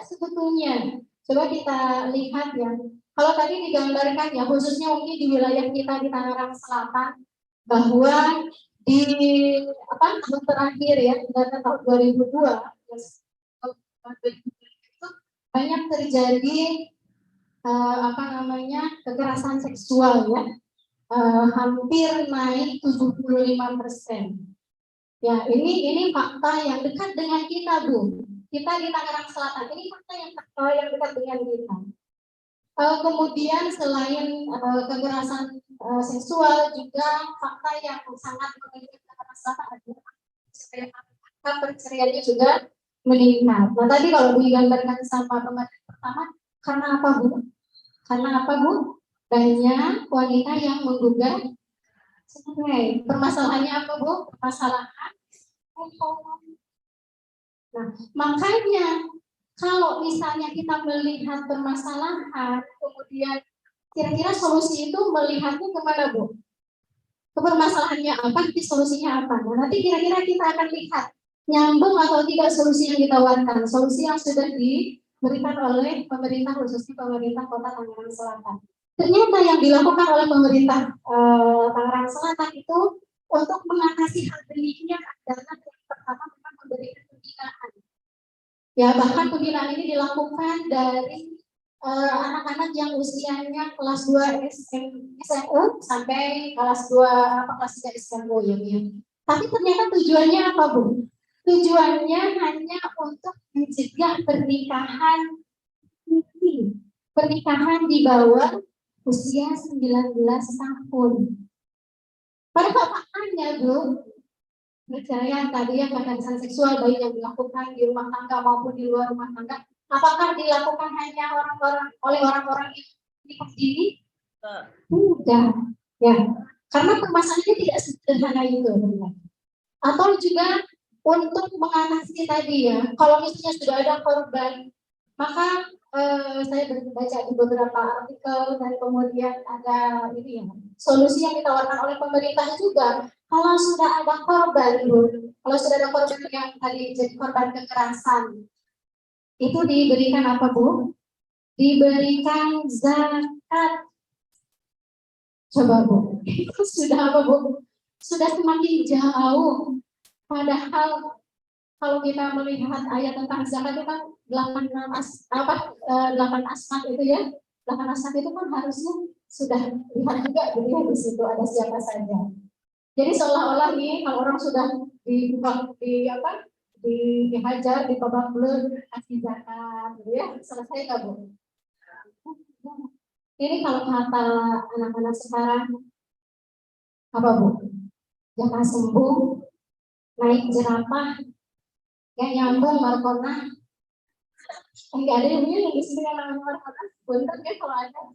sebetulnya. Coba kita lihat ya. Kalau tadi digambarkan ya, khususnya mungkin di wilayah kita di Tangerang Selatan, bahwa di tahun terakhir ya, data tahun 2002, itu banyak terjadi kekerasan seksual ya, hampir naik 75%. Ya, ini fakta yang dekat dengan kita Bu. Kita di Tangerang Selatan, ini fakta yang dekat dengan kita. Kemudian selain kekerasan seksual juga fakta yang sangat mengejutkan adalah perceraiannya juga meningkat. Nah tadi kalau digambarkan sama pemateri pertama, karena apa Bu? Banyak wanita yang menggugat cerai. Permasalahannya apa Bu? Permasalahan. Nah makanya Kalau misalnya kita melihat permasalahan, kemudian kira-kira solusi itu melihatnya kemana, Bu? Ke permasalahannya apa, nanti solusinya apa? Nah, nanti kira-kira kita akan lihat nyambung atau tidak solusi yang ditawarkan, solusi yang sudah diberikan oleh pemerintah, khususnya pemerintah Kota Tangerang Selatan. Ternyata yang dilakukan oleh pemerintah Tangerang Selatan itu untuk mengatasi hal demikian adalah yang pertama memang memberikan pembinaan. Ya, bahkan pembinaan ini dilakukan dari anak-anak yang usianya kelas 2 SMU sampai kelas 2 kelas 3 SMU ya, ya. Tapi ternyata tujuannya apa, Bu? Tujuannya hanya untuk mencegah pernikahan di bawah usia 19 tahun. Pada faktanya, Bu, perceraian tadi ya, kekerasan seksual baik yang dilakukan di rumah tangga maupun di luar rumah tangga, apakah dilakukan hanya oleh orang-orang yang nikah dini? Tidak, ya, karena permasalahannya tidak sederhana itu, benar. Atau juga untuk mengatasi tadi ya, kalau misalnya sudah ada korban, maka saya baca di beberapa artikel dan kemudian ada ini ya, solusi yang ditawarkan oleh pemerintah juga. Kalau sudah ada korban, Bu, kalau sudah ada korban yang tadi jadi korban kekerasan, itu diberikan apa, Bu? Diberikan zakat. Coba, Bu, itu sudah apa, Bu? Sudah semakin jauh. Padahal kalau kita melihat ayat tentang zakat itu kan 8 asma itu ya, 8 asma itu kan harusnya sudah lihat juga di situ ada siapa saja. Jadi seolah-olah nih kalau orang sudah dihajar di babak belur kasih zakat, gitu ya, selesai nggak, Bu? Ini kalau kata anak-anak sekarang apa, Bu? Jangan sembuh, naik jerapah, yang nyambung Markona. Enggak ada yang punya di sini yang namanya Markona. Bener ya kalau ada.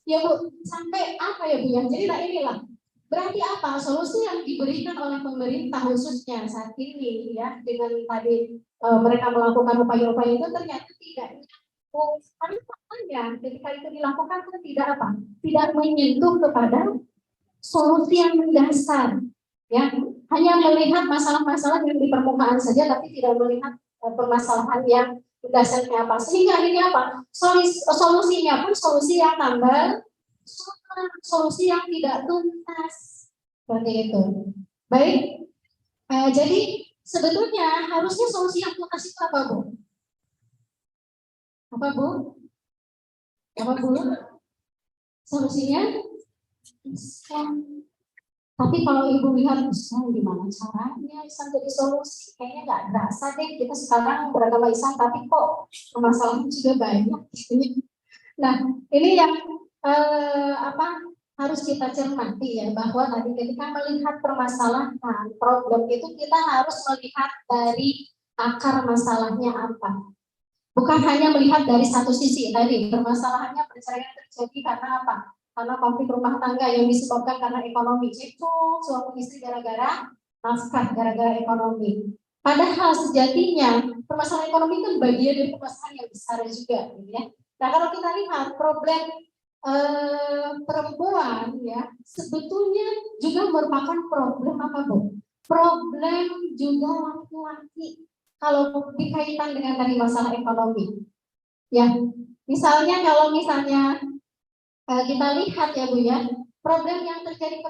Ya, Bu, sampai apa ya, Bu? Jadi nah inilah. Berarti apa? Solusi yang diberikan oleh pemerintah khususnya saat ini ya, dengan tadi mereka melakukan upaya-upaya itu ternyata tidak nyambung. Tapi faktanya ketika itu dilakukan kan tidak apa? Tidak menyentuh kepada solusi yang mendasar. Ya, hanya melihat masalah-masalah yang di permukaan saja, tapi tidak melihat permasalahan yang dasarnya apa. Sehingga ini apa? Solusinya pun solusi yang tambal, solusi yang tidak tuntas. Seperti itu. Baik, jadi sebetulnya harusnya solusi yang tuntas itu apa, Bu? Apa, Bu? Apa, Bu? Solusinya Islam. Tapi kalau Ibu lihat Islam gimana caranya Islam jadi solusi, kayaknya nggak berasa deh kita sekarang beragama Islam, tapi kok permasalahan juga banyak. Nah, ini yang harus kita cermati ya, bahwa tadi ketika melihat permasalahan problem itu kita harus melihat dari akar masalahnya apa. Bukan hanya melihat dari satu sisi tadi, permasalahannya perceraian terjadi karena apa? Karena konflik rumah tangga yang disebabkan karena ekonomi. Itu suami istri gara-gara nafkah, gara-gara ekonomi. Padahal sejatinya permasalahan ekonomi itu bagian dari permasalahan yang besar juga, gitu ya. Nah, kalau kita lihat problem perempuan ya, sebetulnya juga merupakan problem apa, Bu? Problem juga laki-laki kalau dikaitkan dengan tadi masalah ekonomi. Ya, misalnya kalau misalnya kita lihat ya, Bu ya, problem yang terjadi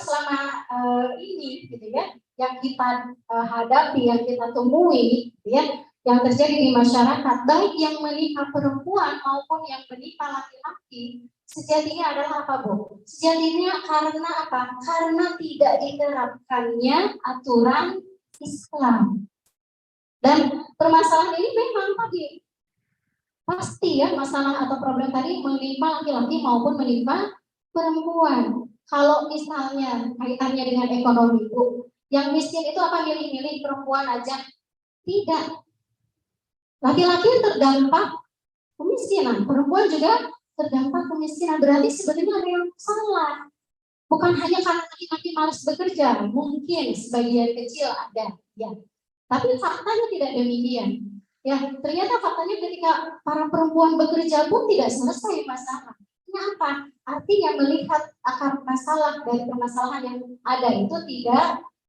selama ini gitu ya, yang kita hadapi, yang kita temui gitu ya, yang terjadi di masyarakat, baik yang menimpa perempuan maupun yang menimpa laki-laki, sejatinya adalah apa, Bu? Sejatinya karena apa? Karena tidak diterapkannya aturan Islam. Dan permasalahan ini memang tadi pasti ya, masalah atau problem tadi menimpa laki-laki maupun menimpa perempuan. Kalau misalnya kaitannya dengan ekonomi, Bu, yang miskin itu apa milih-milih perempuan aja? Tidak. Laki-laki terdampak kemiskinan, perempuan juga terdampak kemiskinan. Berarti sebetulnya ada yang salah. Bukan hanya karena laki-laki malas bekerja, mungkin sebagian kecil ada, ya. Tapi faktanya tidak demikian. Ya, ternyata faktanya ketika para perempuan bekerja pun tidak selesai masalah. Kenapa? Artinya melihat akar masalah dari permasalahan yang ada itu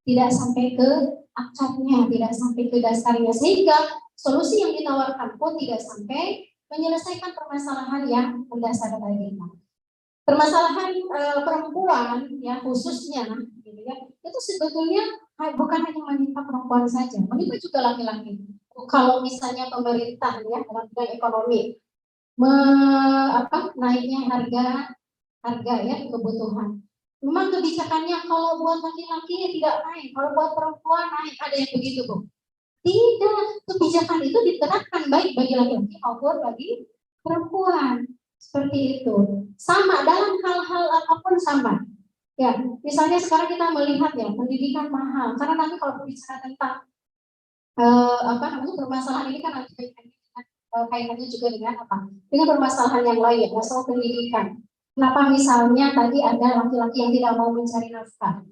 tidak sampai ke akarnya, tidak sampai ke dasarnya, sehingga solusi yang ditawarkan pun tidak sampai menyelesaikan permasalahan yang mendasar tadi. Permasalahan perempuan ya khususnya gitu ya, itu sebetulnya bukan hanya menimpa perempuan saja, menimpa juga laki-laki. Kalau misalnya pemerintah ya dalam bidang ekonomi naiknya harga ya kebutuhan. Memang kebijakannya kalau buat laki-laki tidak naik, kalau buat perempuan naik, ada yang begitu Bu. Tidak, kebijakan itu diterapkan baik bagi laki-laki maupun bagi perempuan. Seperti itu. Sama dalam hal-hal apapun sama. Ya, misalnya sekarang kita melihat ya pendidikan mahal. Karena nanti kalau berbicara tentang permasalahan ini kan nanti kaitannya juga dengan apa? Dengan permasalahan yang lain, masalah pendidikan. Kenapa misalnya tadi ada laki-laki yang tidak mau mencari nafkah?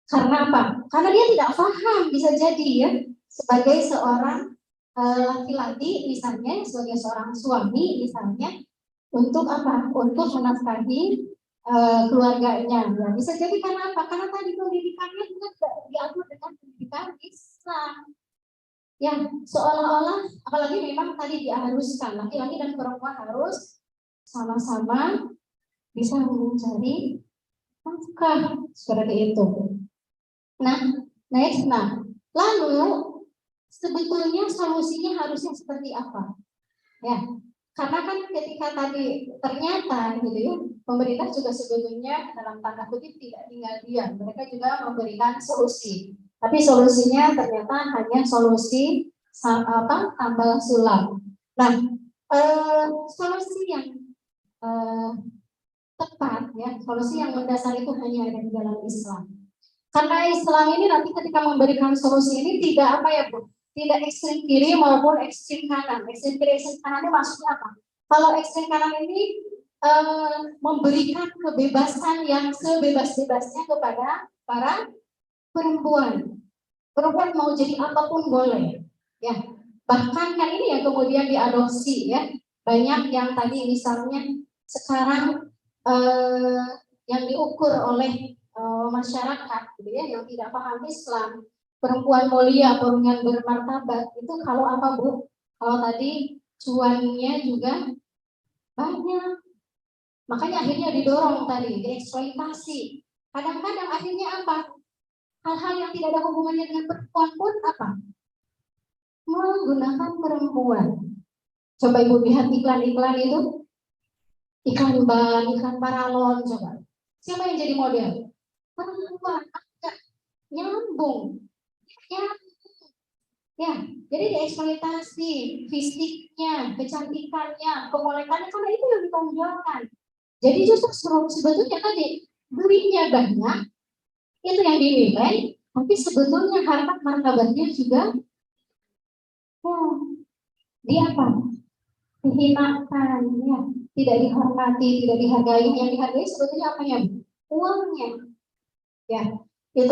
Karena apa? Karena dia tidak paham, bisa jadi ya, sebagai seorang laki-laki misalnya, sebagai seorang suami misalnya, untuk apa? Untuk menafkahi keluarganya. Ya, bisa jadi karena apa? Karena tadi pendidikannya juga tidak diatur dengan pendidikan Islam. Ya, seolah-olah, apalagi memang tadi diharuskan laki-laki dan perempuan harus sama-sama bisa mencari nafkah seperti itu. Nah, lalu sebetulnya solusinya harusnya seperti apa? Ya, karena kan ketika tadi ternyata gitu ya, pemerintah juga sebetulnya dalam tanda kutip tidak tinggal diam, mereka juga memberikan solusi. Tapi solusinya ternyata hanya solusi tambal sulam. Nah, solusi yang tepat ya, solusi yang mendasar itu hanya ada di dalam Islam. Karena Islam ini nanti ketika memberikan solusi ini tidak apa ya Bu, tidak ekstrem kiri maupun ekstrem kanan. Ekstrem kiri, ekstrem kanan ini maksudnya apa? Kalau ekstrem kanan ini memberikan kebebasan yang sebebas-bebasnya kepada para perempuan. Perempuan mau jadi apapun boleh. Ya, bahkan kan ini yang kemudian diadopsi ya. Banyak yang tadi misalnya sekarang yang diukur oleh masyarakat gitu ya, yang tidak paham Islam, perempuan mulia, perempuan bermartabat, itu kalau apa Bu? Kalau tadi cuannya juga banyak. Makanya akhirnya didorong tadi, dieksploitasi. Kadang-kadang akhirnya apa? Hal-hal yang tidak ada hubungannya dengan perempuan pun apa? Menggunakan perempuan. Coba Ibu lihat iklan-iklan itu, iklan ban, iklan paralon, coba. Siapa yang jadi model? Perempuan, agak nyambung. Ya, jadi dieksploitasi fisiknya, kecantikannya, kemolekannya, karena itu yang ditonjolkan. Jadi justru sebetulnya tadi duitnya banyak, itu yang dinilai, tapi sebetulnya harta martabatnya juga dia apa? Dihinakan, ya, tidak dihormati, tidak dihargai. Yang dihargai sebetulnya apa ya? Uangnya. Ya, itu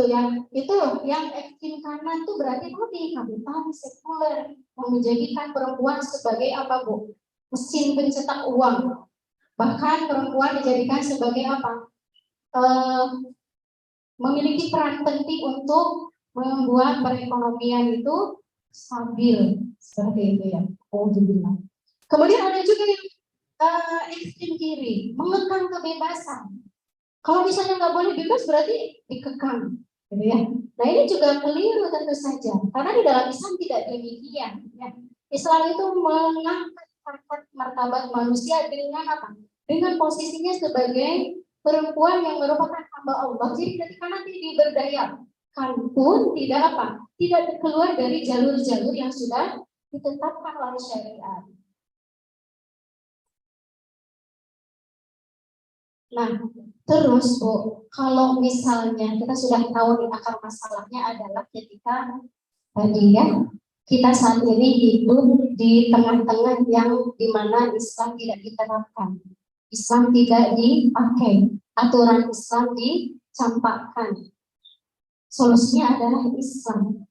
yang ekstrem kanan itu berarti tadi kapitalis sekuler, menjadikan perempuan sebagai apa Bu? Mesin pencetak uang. Bahkan perempuan dijadikan sebagai apa? Memiliki peran penting untuk membuat perekonomian itu stabil seperti itu ya. Kemudian ada juga yang ekstrem kiri, mengekang kebebasan. Kalau misalnya nggak boleh bebas berarti dikekang, gitu ya. Nah ini juga keliru tentu saja, karena di dalam Islam tidak demikian. Ya. Islam itu mengangkat harkat martabat manusia dengan apa? Dengan posisinya sebagai perempuan yang merupakan hamba Allah. Jadi ketika nanti diberdayakan pun tidak apa? Tidak keluar dari jalur-jalur yang sudah ditetapkan oleh syariat. Nah, terus Bu, kalau misalnya kita sudah tahu di akar masalahnya adalah ketika tadi ya, kita saat ini hidup di tengah-tengah yang dimana Islam tidak diterapkan, Islam tidak dipakai, aturan Islam dicampakkan. Solusinya adalah Islam.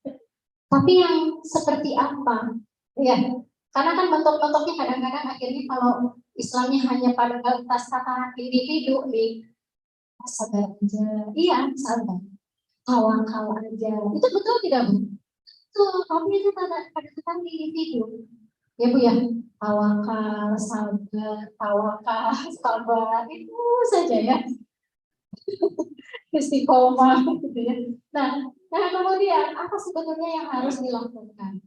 Tapi yang seperti apa Iya, karena kan bentuk-bentuknya kadang-kadang akhirnya kalau Islamnya hanya pada batas tataran individu nih, sabar aja, iya sabar, tawakal aja, itu betul tidak Bu? Betul, tapi itu pada tataran individu, ya Bu ya, tawakal, sabar, itu saja ya, istiqomah gitu ya. Nah kemudian apa sebetulnya yang harus dilakukan?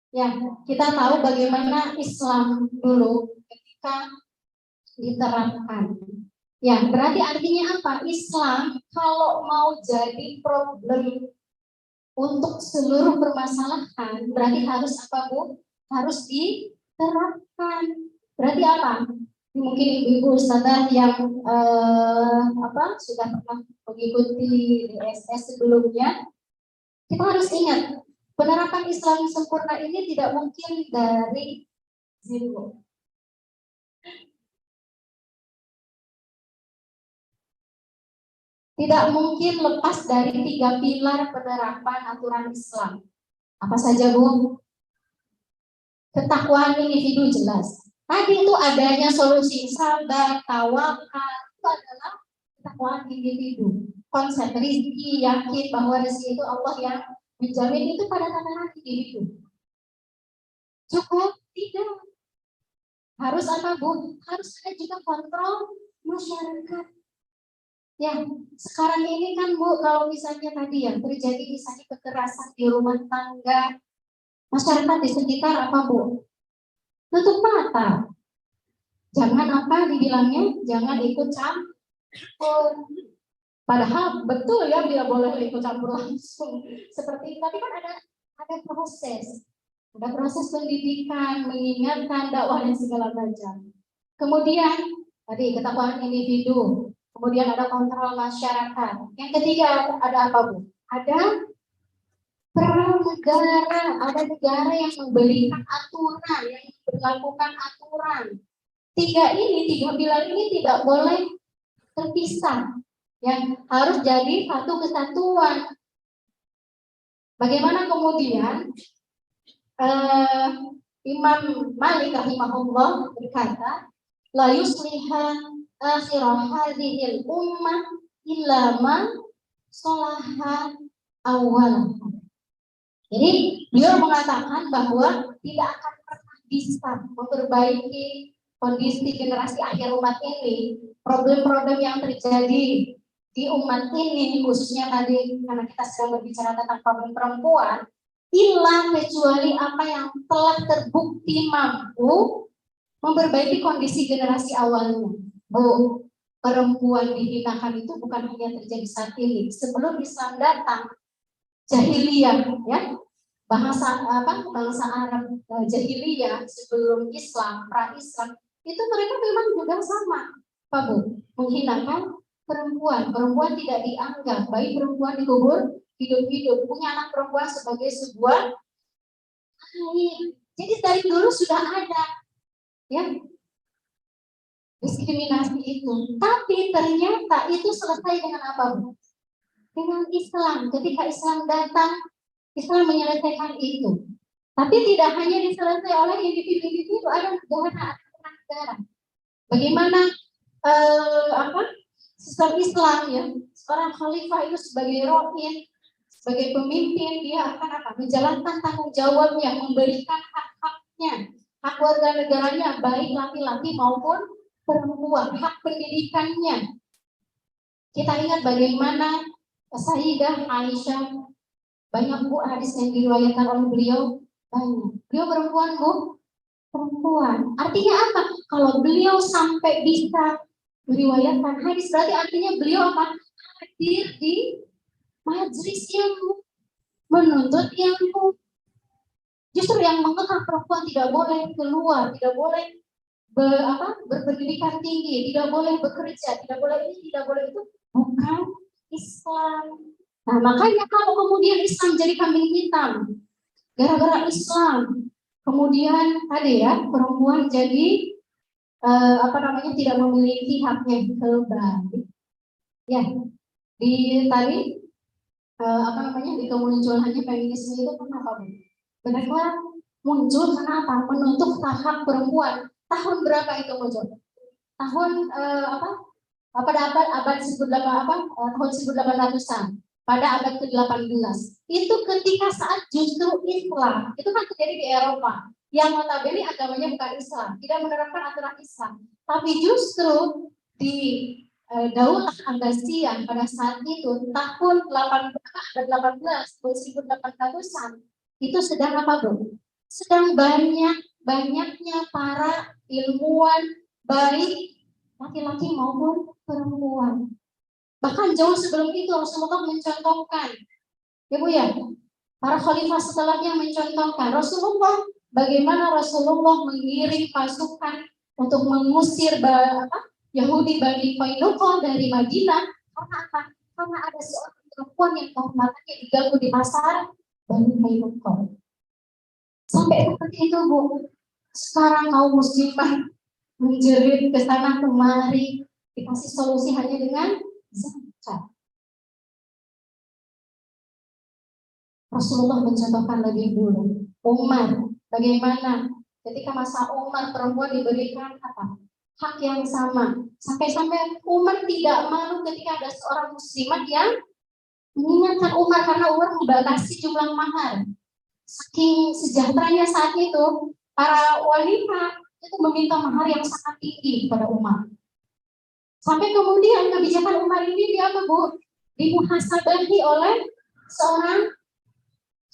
Ya, kita tahu bagaimana Islam dulu ketika diterapkan. Ya, berarti artinya apa? Islam kalau mau jadi problem untuk seluruh permasalahan, berarti harus apa Bu? Harus diterapkan. Berarti apa? Mungkin ibu-ibu ustazah yang sudah pernah mengikuti DSS sebelumnya, kita harus ingat penerapan Islam yang sempurna ini tidak mungkin dari zero. Tidak mungkin lepas dari 3 pilar penerapan aturan Islam. Apa saja Bu? Ketakwaan individu jelas. Tadi itu adanya solusi sabar, tawakal, itu adalah ketakwaan individu. Konsep rizki, yakin bahwa rezeki itu Allah yang menjamin, itu pada tataran individu. Cukup? Tidak. Harus apa Bu? Harus ada juga kontrol masyarakat. Ya, sekarang ini kan Bu, kalau misalnya tadi yang terjadi misalnya kekerasan di rumah tangga, masyarakat di sekitar apa Bu? Tutup mata. Jangan apa dibilangnya, jangan ikut campur. Padahal betul ya, bila boleh ikut campur langsung seperti itu. Tapi kan ada proses. Ada proses pendidikan, mengingatkan, dakwah dan segala macam. Kemudian tadi ketakwaan individu, kemudian ada kontrol masyarakat. Yang ketiga ada apa Bu? Ada peran negara, ada negara yang memberikan aturan, yang memperlakukan aturan. Tiga pilar ini tidak boleh terpisah, yang harus jadi satu kesatuan. Bagaimana kemudian Imam Malik rahimahullah berkata, la yusliha akhirah hadhil ummah illa ma salaha awal. Jadi beliau mengatakan bahwa tidak akan pernah bisa memperbaiki kondisi generasi akhir umat ini, problem-problem yang terjadi di umat ini, khususnya tadi karena kita sedang berbicara tentang problem perempuan, hilang kecuali apa yang telah terbukti mampu memperbaiki kondisi generasi awalnya. Bu, perempuan dihinakan itu bukan hanya terjadi saat ini. Sebelum Islam datang, jahiliyah, ya, bangsa Arab jahiliyah sebelum Islam, pra-Islam, itu mereka memang juga sama, Pak Bu, menghinakan perempuan. Perempuan tidak dianggap, baik perempuan dikubur hidup-hidup, punya anak perempuan sebagai sebuah aib. Jadi dari dulu sudah ada, ya, diskriminasi itu. Tapi ternyata itu selesai dengan apa Bu? Dengan Islam. Ketika Islam datang, Islam menyelesaikan itu. Tapi tidak hanya diselesaikan oleh individu-individu, ada negara. Bagaimana sistem Islam, ya, seorang khalifah itu sebagai ro'in, sebagai pemimpin, dia akan menjalankan tanggung jawabnya, memberikan hak-haknya, hak warga negaranya, baik laki-laki maupun perempuan, hak pendidikannya. Kita ingat bagaimana Sayyidah Aisyah, banyak Bu hadis yang diriwayatkan oleh beliau, banyak. Beliau perempuan Bu, perempuan. Artinya apa? Kalau beliau sampai bisa meriwayatkan hadis, berarti artinya beliau hadir di majelis ilmu, menuntut ilmu. Justru yang mengekang perempuan tidak boleh keluar, tidak boleh berpendidikan tinggi, tidak boleh bekerja, tidak boleh ini, tidak boleh itu, bukan Islam. Nah, makanya kalau kemudian Islam jadi kambing hitam, gara-gara Islam, kemudian tadi ya, perempuan jadi tidak memiliki haknya kembali. Ya, di tadi di kemunculannya feminisme itu kenapa Bu? Mereka Muncul karena apa? Menuntut hak perempuan. Tahun berapa itu muncul? Tahun pada abad 18 tahun 1800-an, pada abad ke-18. Itu ketika saat justru Islam, itu kan terjadi di Eropa, yang notabene agamanya bukan Islam, tidak menerapkan aturan Islam, tapi justru di Daulah Abbasiyah pada saat itu tahun 18an itu sedang apa, Bu? Sedang banyaknya para ilmuwan baik laki-laki maupun perempuan. Bahkan jauh sebelum itu Rasulullah mencontohkan, ya Bu ya, para khalifah setelahnya mencontohkan Rasulullah, bagaimana Rasulullah mengirim pasukan untuk mengusir Yahudi Bani Qainuqa dari Madinah. Karena apa? Karena ada seorang perempuan yang kehormatannya diganggu di pasar Bani Qainuqa. Sampai seperti itu, Bu. Sekarang kaum muslimah menjerit ke sana kemari, dikasih solusi hanya dengan zakat. Rasulullah mencontohkan lebih dulu. Umar, bagaimana ketika masa Umar perempuan diberikan apa? Hak yang sama. Sampai-sampai Umar tidak malu ketika ada seorang muslimat yang mengingatkan Umar karena Umar membatasi jumlah mahar. Saking sejahteranya saat itu, para wanita itu meminta mahar yang sangat tinggi kepada Umar. Sampai kemudian kebijakan Umar ini dia apa, Bu? Dimuhasabahi oleh seorang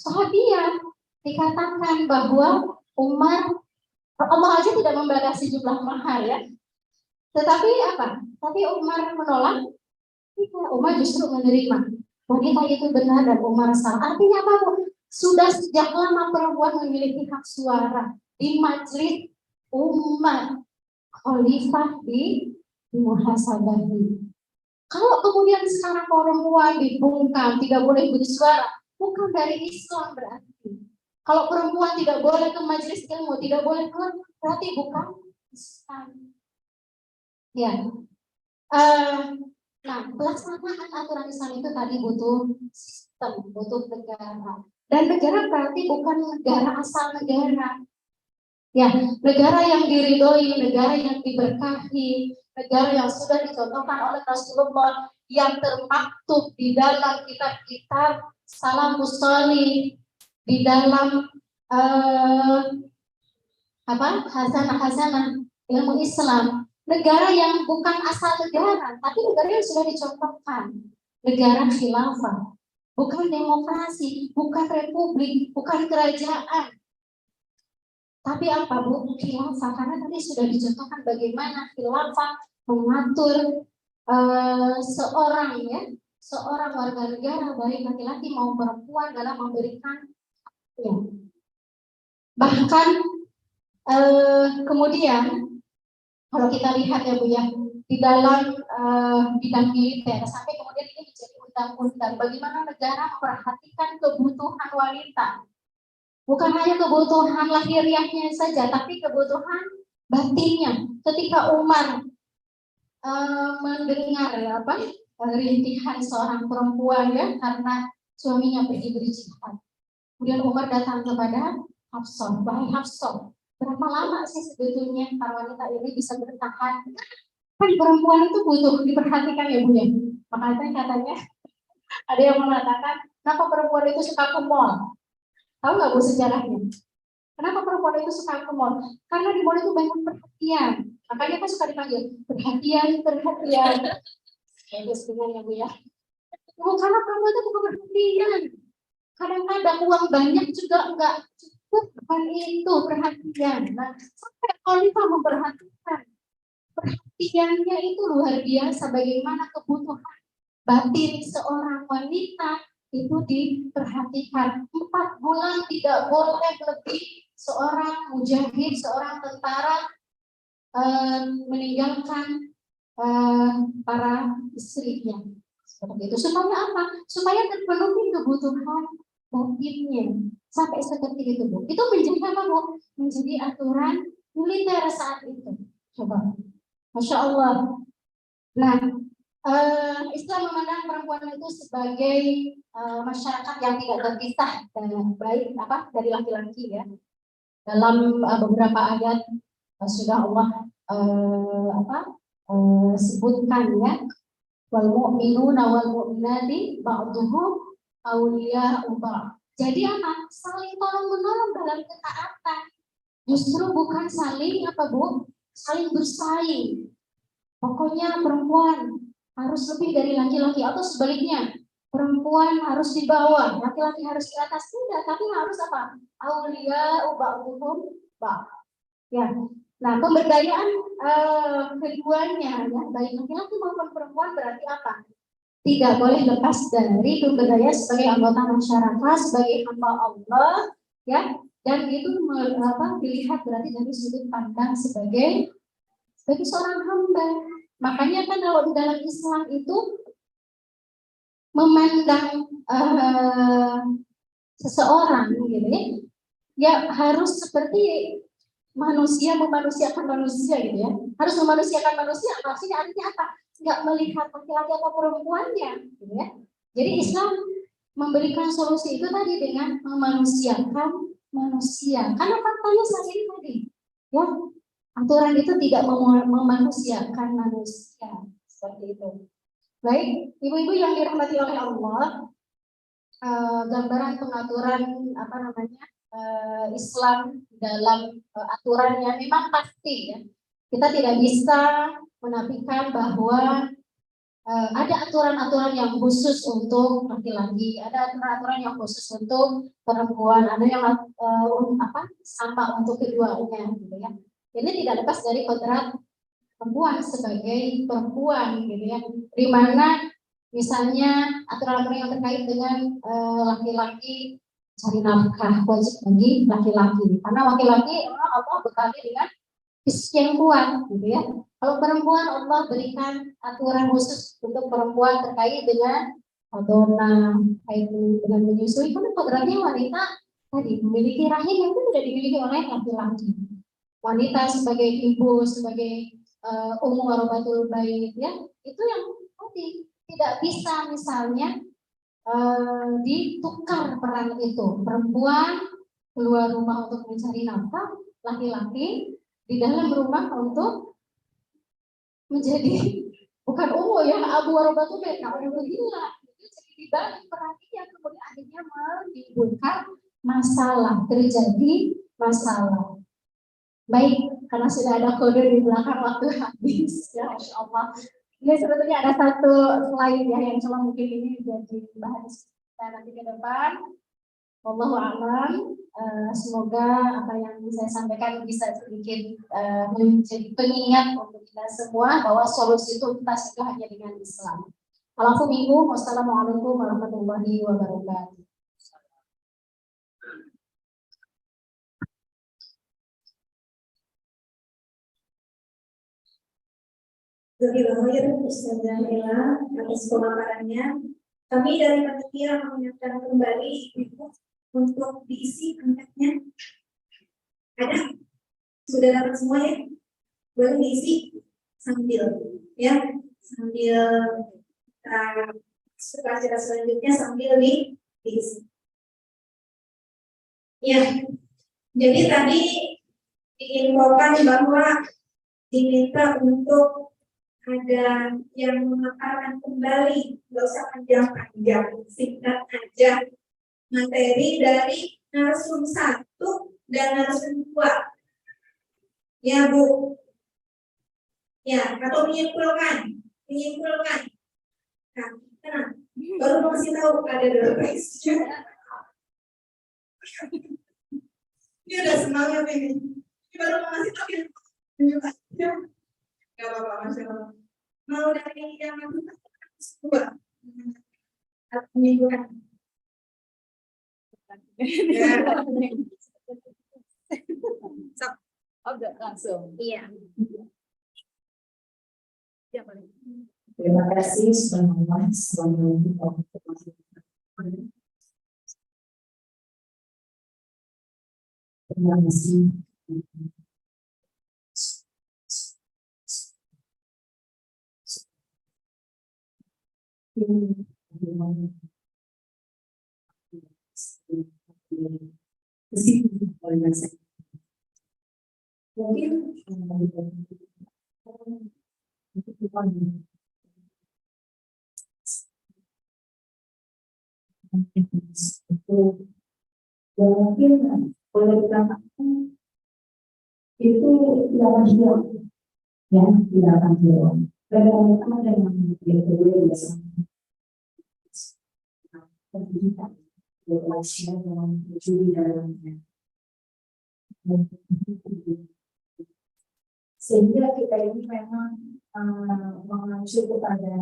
sahabiah. Dikatakan bahwa Umar, Allah aja tidak membatasi jumlah mahar ya. Tetapi apa? Tapi Umar menolak. Umar justru menerima. Wanita itu benar dan Umar salah. Artinya apa, Bu? Sudah sejak lama perempuan memiliki hak suara di majelis Umar, khalifah di muhasabahi. Kalau kemudian sekarang perempuan dibungkam, tidak boleh bersuara, bukan dari Islam berarti. Kalau perempuan tidak boleh ke majelis ilmu, tidak boleh keluar, berarti bukan Islam. Ya. Nah, pelaksanaan aturan Islam itu tadi butuh sistem, butuh negara. Dan negara berarti bukan negara asal negara. Ya, negara yang diridhoi, negara yang diberkahi, negara yang sudah dicontohkan oleh Rasulullah, yang termaktub di dalam kitab-kitab Salafus Shalih, di dalam hasanah-hasanah ilmu Islam. Negara yang bukan asal negara, tapi negara yang sudah dicontohkan. Negara khilafah, bukan demokrasi, bukan republik, bukan kerajaan. Tapi apa, Bu? Khilafah, karena tadi sudah dicontohkan bagaimana khilafah mengatur seorang warga negara, baik laki-laki maupun perempuan, dalam memberikan haknya. Bahkan kemudian kalau kita lihat ya Bu ya, di dalam bidang militer, sampai kemudian ini menjadi undang-undang, bagaimana negara memperhatikan kebutuhan wanita. Bukan hanya kebutuhan lahiriahnya saja, tapi kebutuhan batinnya. Ketika Umar mendengar rintihan seorang perempuan ya, karena suaminya pergi berjihad. Kemudian Umar datang kepada Hafsah, wahai Hafsah, berapa lama sih sebetulnya para wanita ini bisa bertahan? Kan perempuan itu butuh diperhatikan ya Bu ya. Makanya katanya ada yang mengatakan, kenapa perempuan itu suka ke mall? Tahu nggak Bu sejarahnya? Kenapa perempuan itu suka ke mall? Karena di mall itu banyak perhatian. Makanya kan suka dipanggil perhatian. Bagus dengan ya Bu ya. Karena perempuan itu bukan perhatian. Kadang-kadang uang banyak juga enggak cukup, bukan itu perhatian. Nah, sampai khalifah memperhatikan. Perhatiannya itu luar biasa, bagaimana kebutuhan batin seorang wanita itu diperhatikan. 4 bulan tidak boleh lebih seorang mujahid, seorang tentara meninggalkan para istrinya. Seperti itu. Supaya apa? Supaya terpenuhi kebutuhan batinnya. Sampai seperti itu, Bu. Itu menjadi apa, Bu? Menjadi aturan militer saat itu. Coba. Masya Allah. Nah, Islam memandang perempuan itu sebagai masyarakat yang tidak terpisah dan baik dari laki-laki ya. dalam beberapa ayat sudah Allah sebutkan ya, wal mu'minuna wal mu'minati ba'duhum awliya'u ba'd. Jadi apa? Saling tolong menolong dalam ketaatan. Justru bukan saling apa Bu? Saling bersaing. Pokoknya perempuan harus lebih dari laki-laki atau sebaliknya. Perempuan harus di bawah, laki-laki harus di atas. Tidak, tapi harus apa? Awliya'u ba'duhum ba'd. Ya. Nah, pemberdayaan keduanya ya, baik laki-laki maupun perempuan berarti apa? Tidak boleh lepas dari pemberdayaan sebagai anggota masyarakat, sebagai hamba Allah, ya. Dan itu dilihat berarti dari sudut pandang sebagai seorang hamba. Makanya kan kalau di dalam Islam itu memandang seseorang gitu ya harus seperti manusia memanusiakan manusia gitu ya. Harus memanusiakan manusia, maksudnya artinya apa? Nggak melihat laki-laki atau perempuannya gitu ya. Jadi Islam memberikan solusi itu tadi dengan memanusiakan manusia. Karena faktanya saat ini tadi ya, aturan itu tidak memanusiakan manusia seperti itu. Baik, ibu-ibu yang dirahmati oleh Allah, gambaran pengaturan Islam dalam aturannya memang pasti ya. Kita tidak bisa menafikan bahwa ada aturan-aturan yang khusus untuk laki-laki, ada aturan-aturan yang khusus untuk perempuan, ada yang sama untuk keduanya gitu ya. Ini tidak lepas dari kodrat perempuan sebagai perempuan gitu ya. Di mana misalnya aturan-aturan yang terkait dengan laki-laki cari nafkah wajib bagi laki-laki, karena laki-laki Allah bekali dengan fisik yang kuat gitu ya. Kalau perempuan Allah berikan aturan khusus untuk perempuan terkait dengan adona, terkait dengan menyusui, karena kodratnya wanita tadi memiliki rahim yang tidak dimiliki oleh laki-laki. Wanita sebagai ibu, sebagai warobatul bait ya, itu yang tadi tidak bisa misalnya ditukar peran itu. Perempuan keluar rumah untuk mencari nafkah, laki-laki di dalam rumah untuk menjadi bukan ya abu warobatul bait, alhamdulillah. Jadi dibagi perannya, kemudian akhirnya menimbulkan masalah, terjadi masalah. Baik, karena sudah ada kode di belakang waktu habis ya, Masya Allah. Ini sebetulnya ada satu slide ya yang cuma mungkin ini jadi bahan kita nanti ke depan. Wallahu a'lam. Semoga apa yang saya sampaikan bisa sedikit menjadi pengingat untuk kita semua bahwa solusi tuntas itu hanya dengan Islam. Wassalamualaikum warahmatullahi wabarakatuh. Jazakallahu Ustazah Ella atas pemaparannya. Kami dari panitia mengingatkan kembali Ibu untuk diisi angkatnya. Ada? Sudah dapat semua ya? Baru diisi sambil acara selanjutnya sambil diisi. Ya, jadi tadi diinfokan bahwa diminta untuk ada yang memaparkan kembali, nggak usah panjang-panjang, singkat aja materi dari narsum 1 dan narsum 2. Ya Bu, ya atau menyimpulkan. Nah, baru mau kasih tahu ada database. Ini udah semangat ini baru mau kasih tahu. Gak apa-apa, Masya Allah. Mau dari yang kedua menyinggung. Langsung. Iya. Terima kasih semua. Terima kasih. Mungkin itu mungkin boleh dikatakan itu tidak akan hilang, ya tidak akan hilang. Kadang-kadang ada yang berbeda pendidikan, relasi dengan tujuan dalamnya. Sehingga kita ini memang mengacu kepada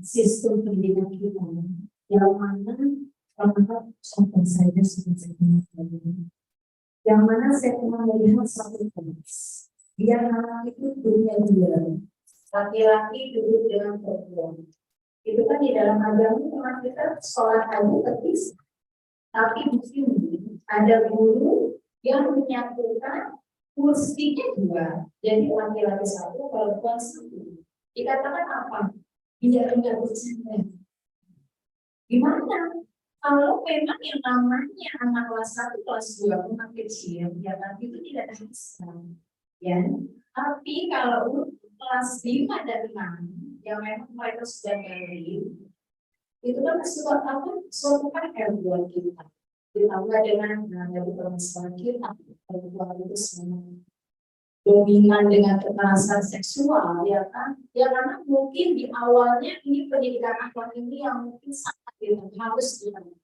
sistem pendidikan kita yang mana contoh saja yang mana saya pernah melihat satu kelas dia anak itu dunia dia laki-laki duduk dengan perempuan itu kan di dalam agama memang kita sekolah haji terpisah, tapi di sini ada guru yang menyatukan kursinya dua, jadi laki-laki satu, perempuan satu. Dikatakan apa? Biar enggak bercanda. Gimana? Kalau memang yang namanya anak kelas 1, kelas 2, anak kecil, ya kan itu tidak bisa. Ya. Tapi kalau kelas 5 dan 6, yang memang mereka sudah married, itu kan suatu PR buat kita. Ditambah dengan dari permasalahan kita, perempuan itu semua dominan dengan kekerasan seksual, ya kan? Ya karena mungkin di awalnya ini pendidikan akhlak ini yang mungkin sangat harus dilakukan.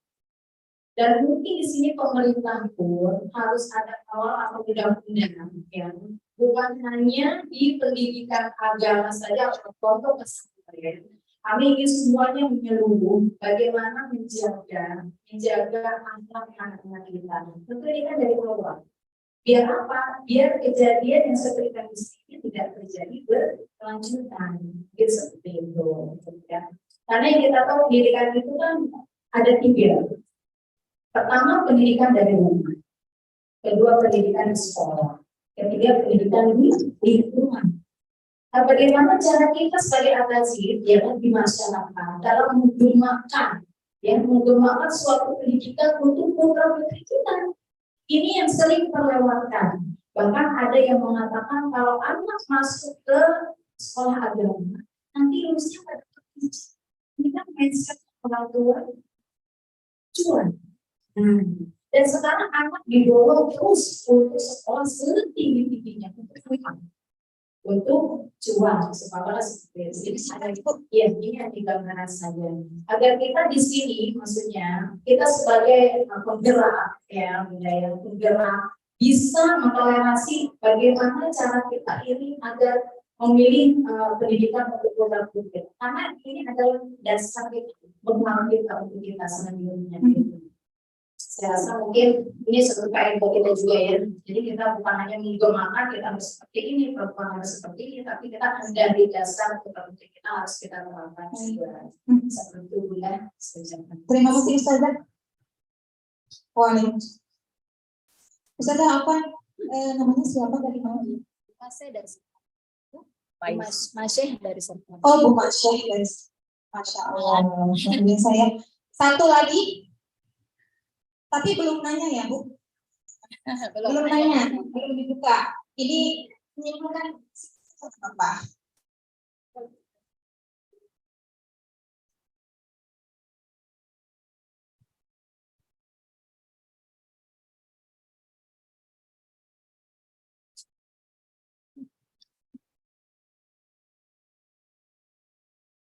Dan mungkin di sini pemerintah pun harus ada awal atau undang-undang, ya. Bukan hanya di pendidikan agama saja atau contoh pesantren. Kami ingin semuanya menyeluruh bagaimana menjaga akhlak anak-anak kita. Tentu ini kan dari awal. Biar apa? Biar kejadian yang seperti di sini tidak terjadi berkelanjutan. Gitu seperti itu. Ya. Karena yang kita tahu pendidikan itu kan ada 3. Pertama pendidikan dari rumah. Kedua pendidikan di sekolah. Ketiga pendidikan di lingkungan. Nah, bagaimana cara kita sebagai adazir ya di masyarakat dalam menggunakan suatu pendidikan untuk putra putri kita. Ini yang sering terlewatkan. Bahkan ada yang mengatakan kalau anak masuk ke sekolah agama, nanti lulusnya pada kerja. Ini kan mindset orang tua cuan. Dan sekarang anak didorong terus untuk sekolah setinggi-tingginya untuk cuan sekolah seperti itu. Jadi ini yang digambarkan saja. Agar kita di sini, maksudnya kita sebagai penggerak, ya budaya penggerak bisa mentoleransi bagaimana cara kita ini agar memilih pendidikan untuk putra putri. Karena ini adalah dasar kita, bekal kita untuk kita selanjutnya. Saya rasa mungkin ini satu PR buat kita juga ya. Jadi kita bukan hanya menggunakan kita harus seperti ini, perempuan harus seperti ini, tapi kita dari dasar kita harus kita terapkan juga. Seperti itu ya. Terima kasih Ustazah. Waalaikumsalam. Ustazah apa namanya siapa dari mana? Masih dari Masih dari Serpong. Oh Bu Masih dari Masya Allah. Saya satu lagi. Tapi belum nanya ya Bu? belum nanya, belum dibuka. Ini menyimpulkan apa?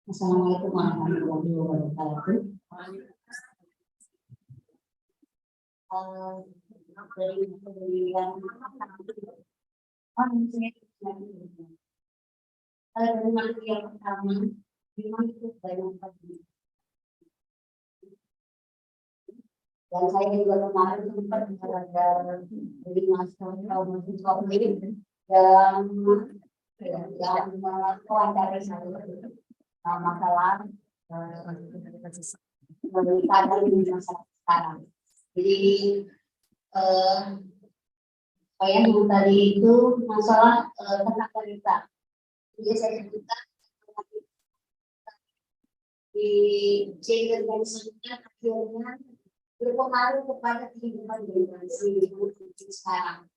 Assalamualaikum warahmatullahi wabarakatuh. Dari pendidikan yang pertama memang itu banyak tadi dan saya juga kemarin sempat ada dari mahasiswa ini yang mengawali satu masalah menikah dari masa sekarang. Jadi yang tadi itu masalah tentang wanita. Jadi saya cerita di gender dan seterusnya akhirnya berpengaruh kepada kehidupan generasi sekarang.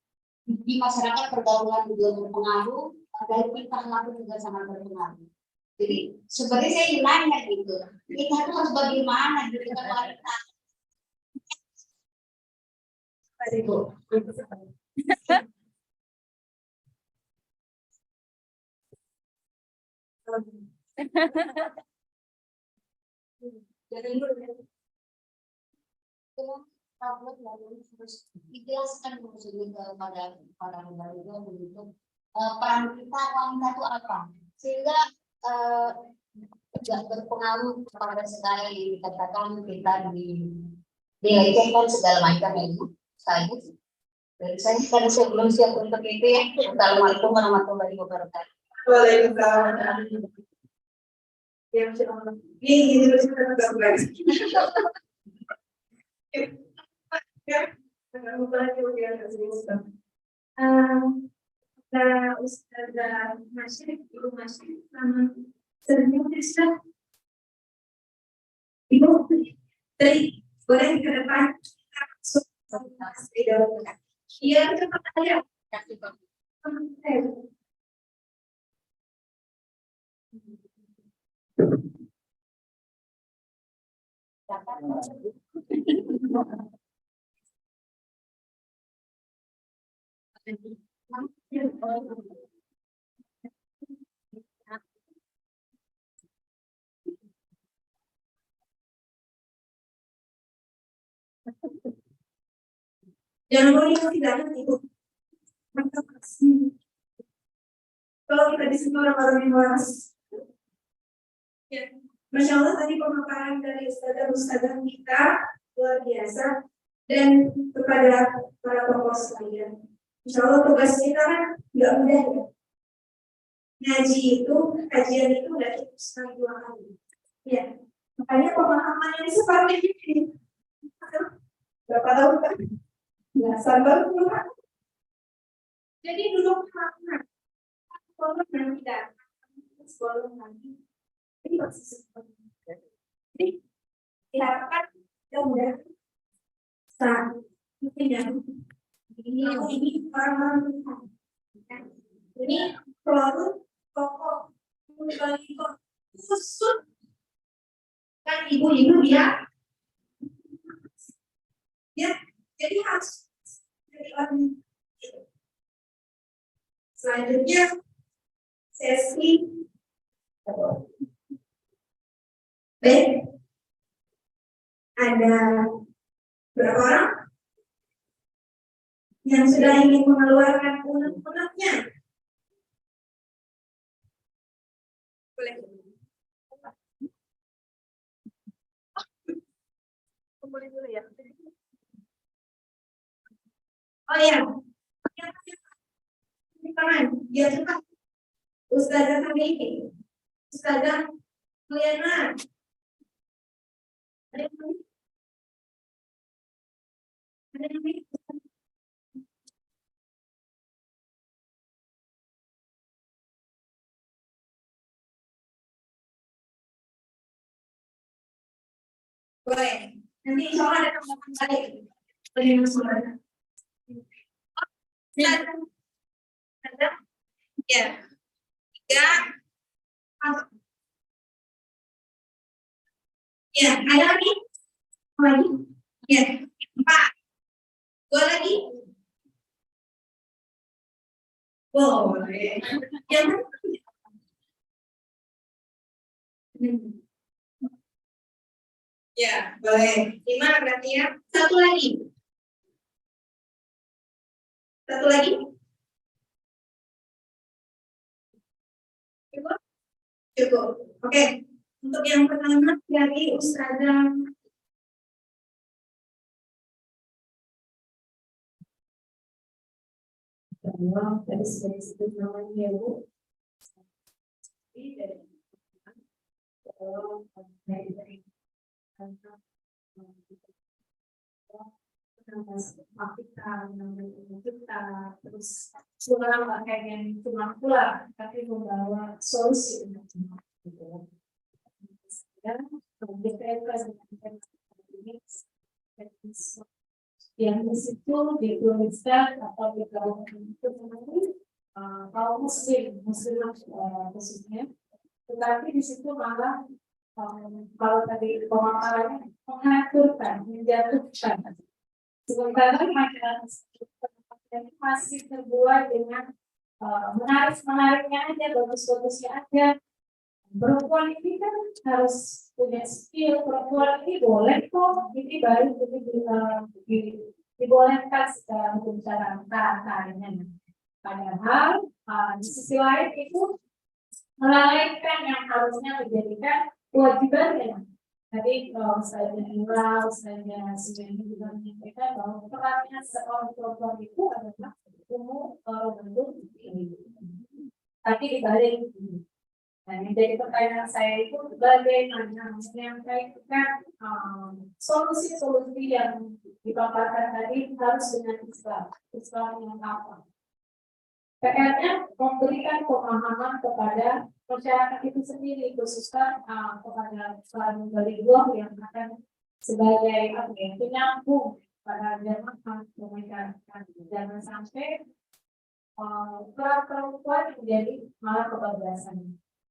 di masyarakat pergaulan juga berpengaruh, dari tingkah laku juga sangat berpengaruh. Jadi sebenarnya saya ingin nanya gitu, kita itu harus bagaimana gitu kan wanita? Ibu. Harus dijelaskan kepada para lembaga untuk peran kita wanita itu apa, sehingga tidak berpengaruh kepada segala yang dikatakan kita dilecehkan segala macam itu saja. Dari saya karena saya belum siap untuk itu ya. Assalamualaikum warahmatullahi wabarakatuh. Waalaikumsalam. Ini Ustazah Masyrik, Ibu Masyrik, sama sering bisa Ibu dari boleh ke depan iya cepat aja jangan boleh tidak itu. Kalau kita di sini orang-orang yang waras, ya, Masya Allah tadi pemaparan dari ustazah kita luar biasa, dan kepada para tokoh sekalian. Insya Allah tugas kita kan nggak mudah ya. Ngaji itu, kajian itu nggak cukup sekali 2 kali. Ya, makanya pemahaman ini seperti ini. Berapa tahun kan? Nggak sabar pulang. Jadi duduk makna. Sekolah nanti datang, sekolah nanti. Ini masih seperti ini. Jadi diharapkan mudah-mudahan saat ini orang-orang ini produk pokok bagi khusus kan ibu-ibu ya jadi harus jadi orang. Selanjutnya sesi baik, ada berapa orang yang sudah ingin mengeluarkan unek-uneknya? Boleh. Boleh dulu ya. Oh ya, biar cepat. Ustazah kami, Ustazah Mulyana. Ada yang ini? Boleh. Nanti insya Allah ada tambahan balik. Boleh masuk ada. Ada? Ya. 3. Ya, ada lagi? Lagi? Ya. 4. 2 lagi? Boleh. Yang ya, boleh. 5 berarti ya. 1 lagi. 1 lagi. Cukup? Cukup. Oke. Untuk yang pertama dari Ustazah tadi sudah disebut namanya ya Bu. Kita terus pulang kayak yang cuma pulang, tapi membawa solusi untuk semua. Ya, yang di situ dituliskan atau digaungkan itu mengenai kaum muslimah khususnya, tetapi di situ malah kalau tadi pemaparannya mengaturkan, menjatuhkan, sementara masyarakat masih terbuat dengan menarik-menariknya aja, bagus-bagusnya aja. Perempuan ini kan harus punya skill, perempuan ini boleh kok, ini baru dibolehkan secara hukum cara tarinya. Padahal di sisi lain itu melalaikan yang harusnya menjadikan kewajibannya. Tadi Ustazah Nura, Ustazah Sujani juga menyampaikan bahwa perannya seorang perempuan itu adalah umum bentuk ini. Tapi dibalik ini. Nah, yang jadi pertanyaan saya itu bagaimana menyampaikan solusi-solusi yang dipaparkan tadi harus dengan Islam yang apa? PR-nya memberikan pemahaman kepada masyarakat itu sendiri, khususnya kepada Islam dari luar yang akan sebagai penyambung pada jamaah mereka. Jangan sampai peran perempuan menjadi malah kebablasan.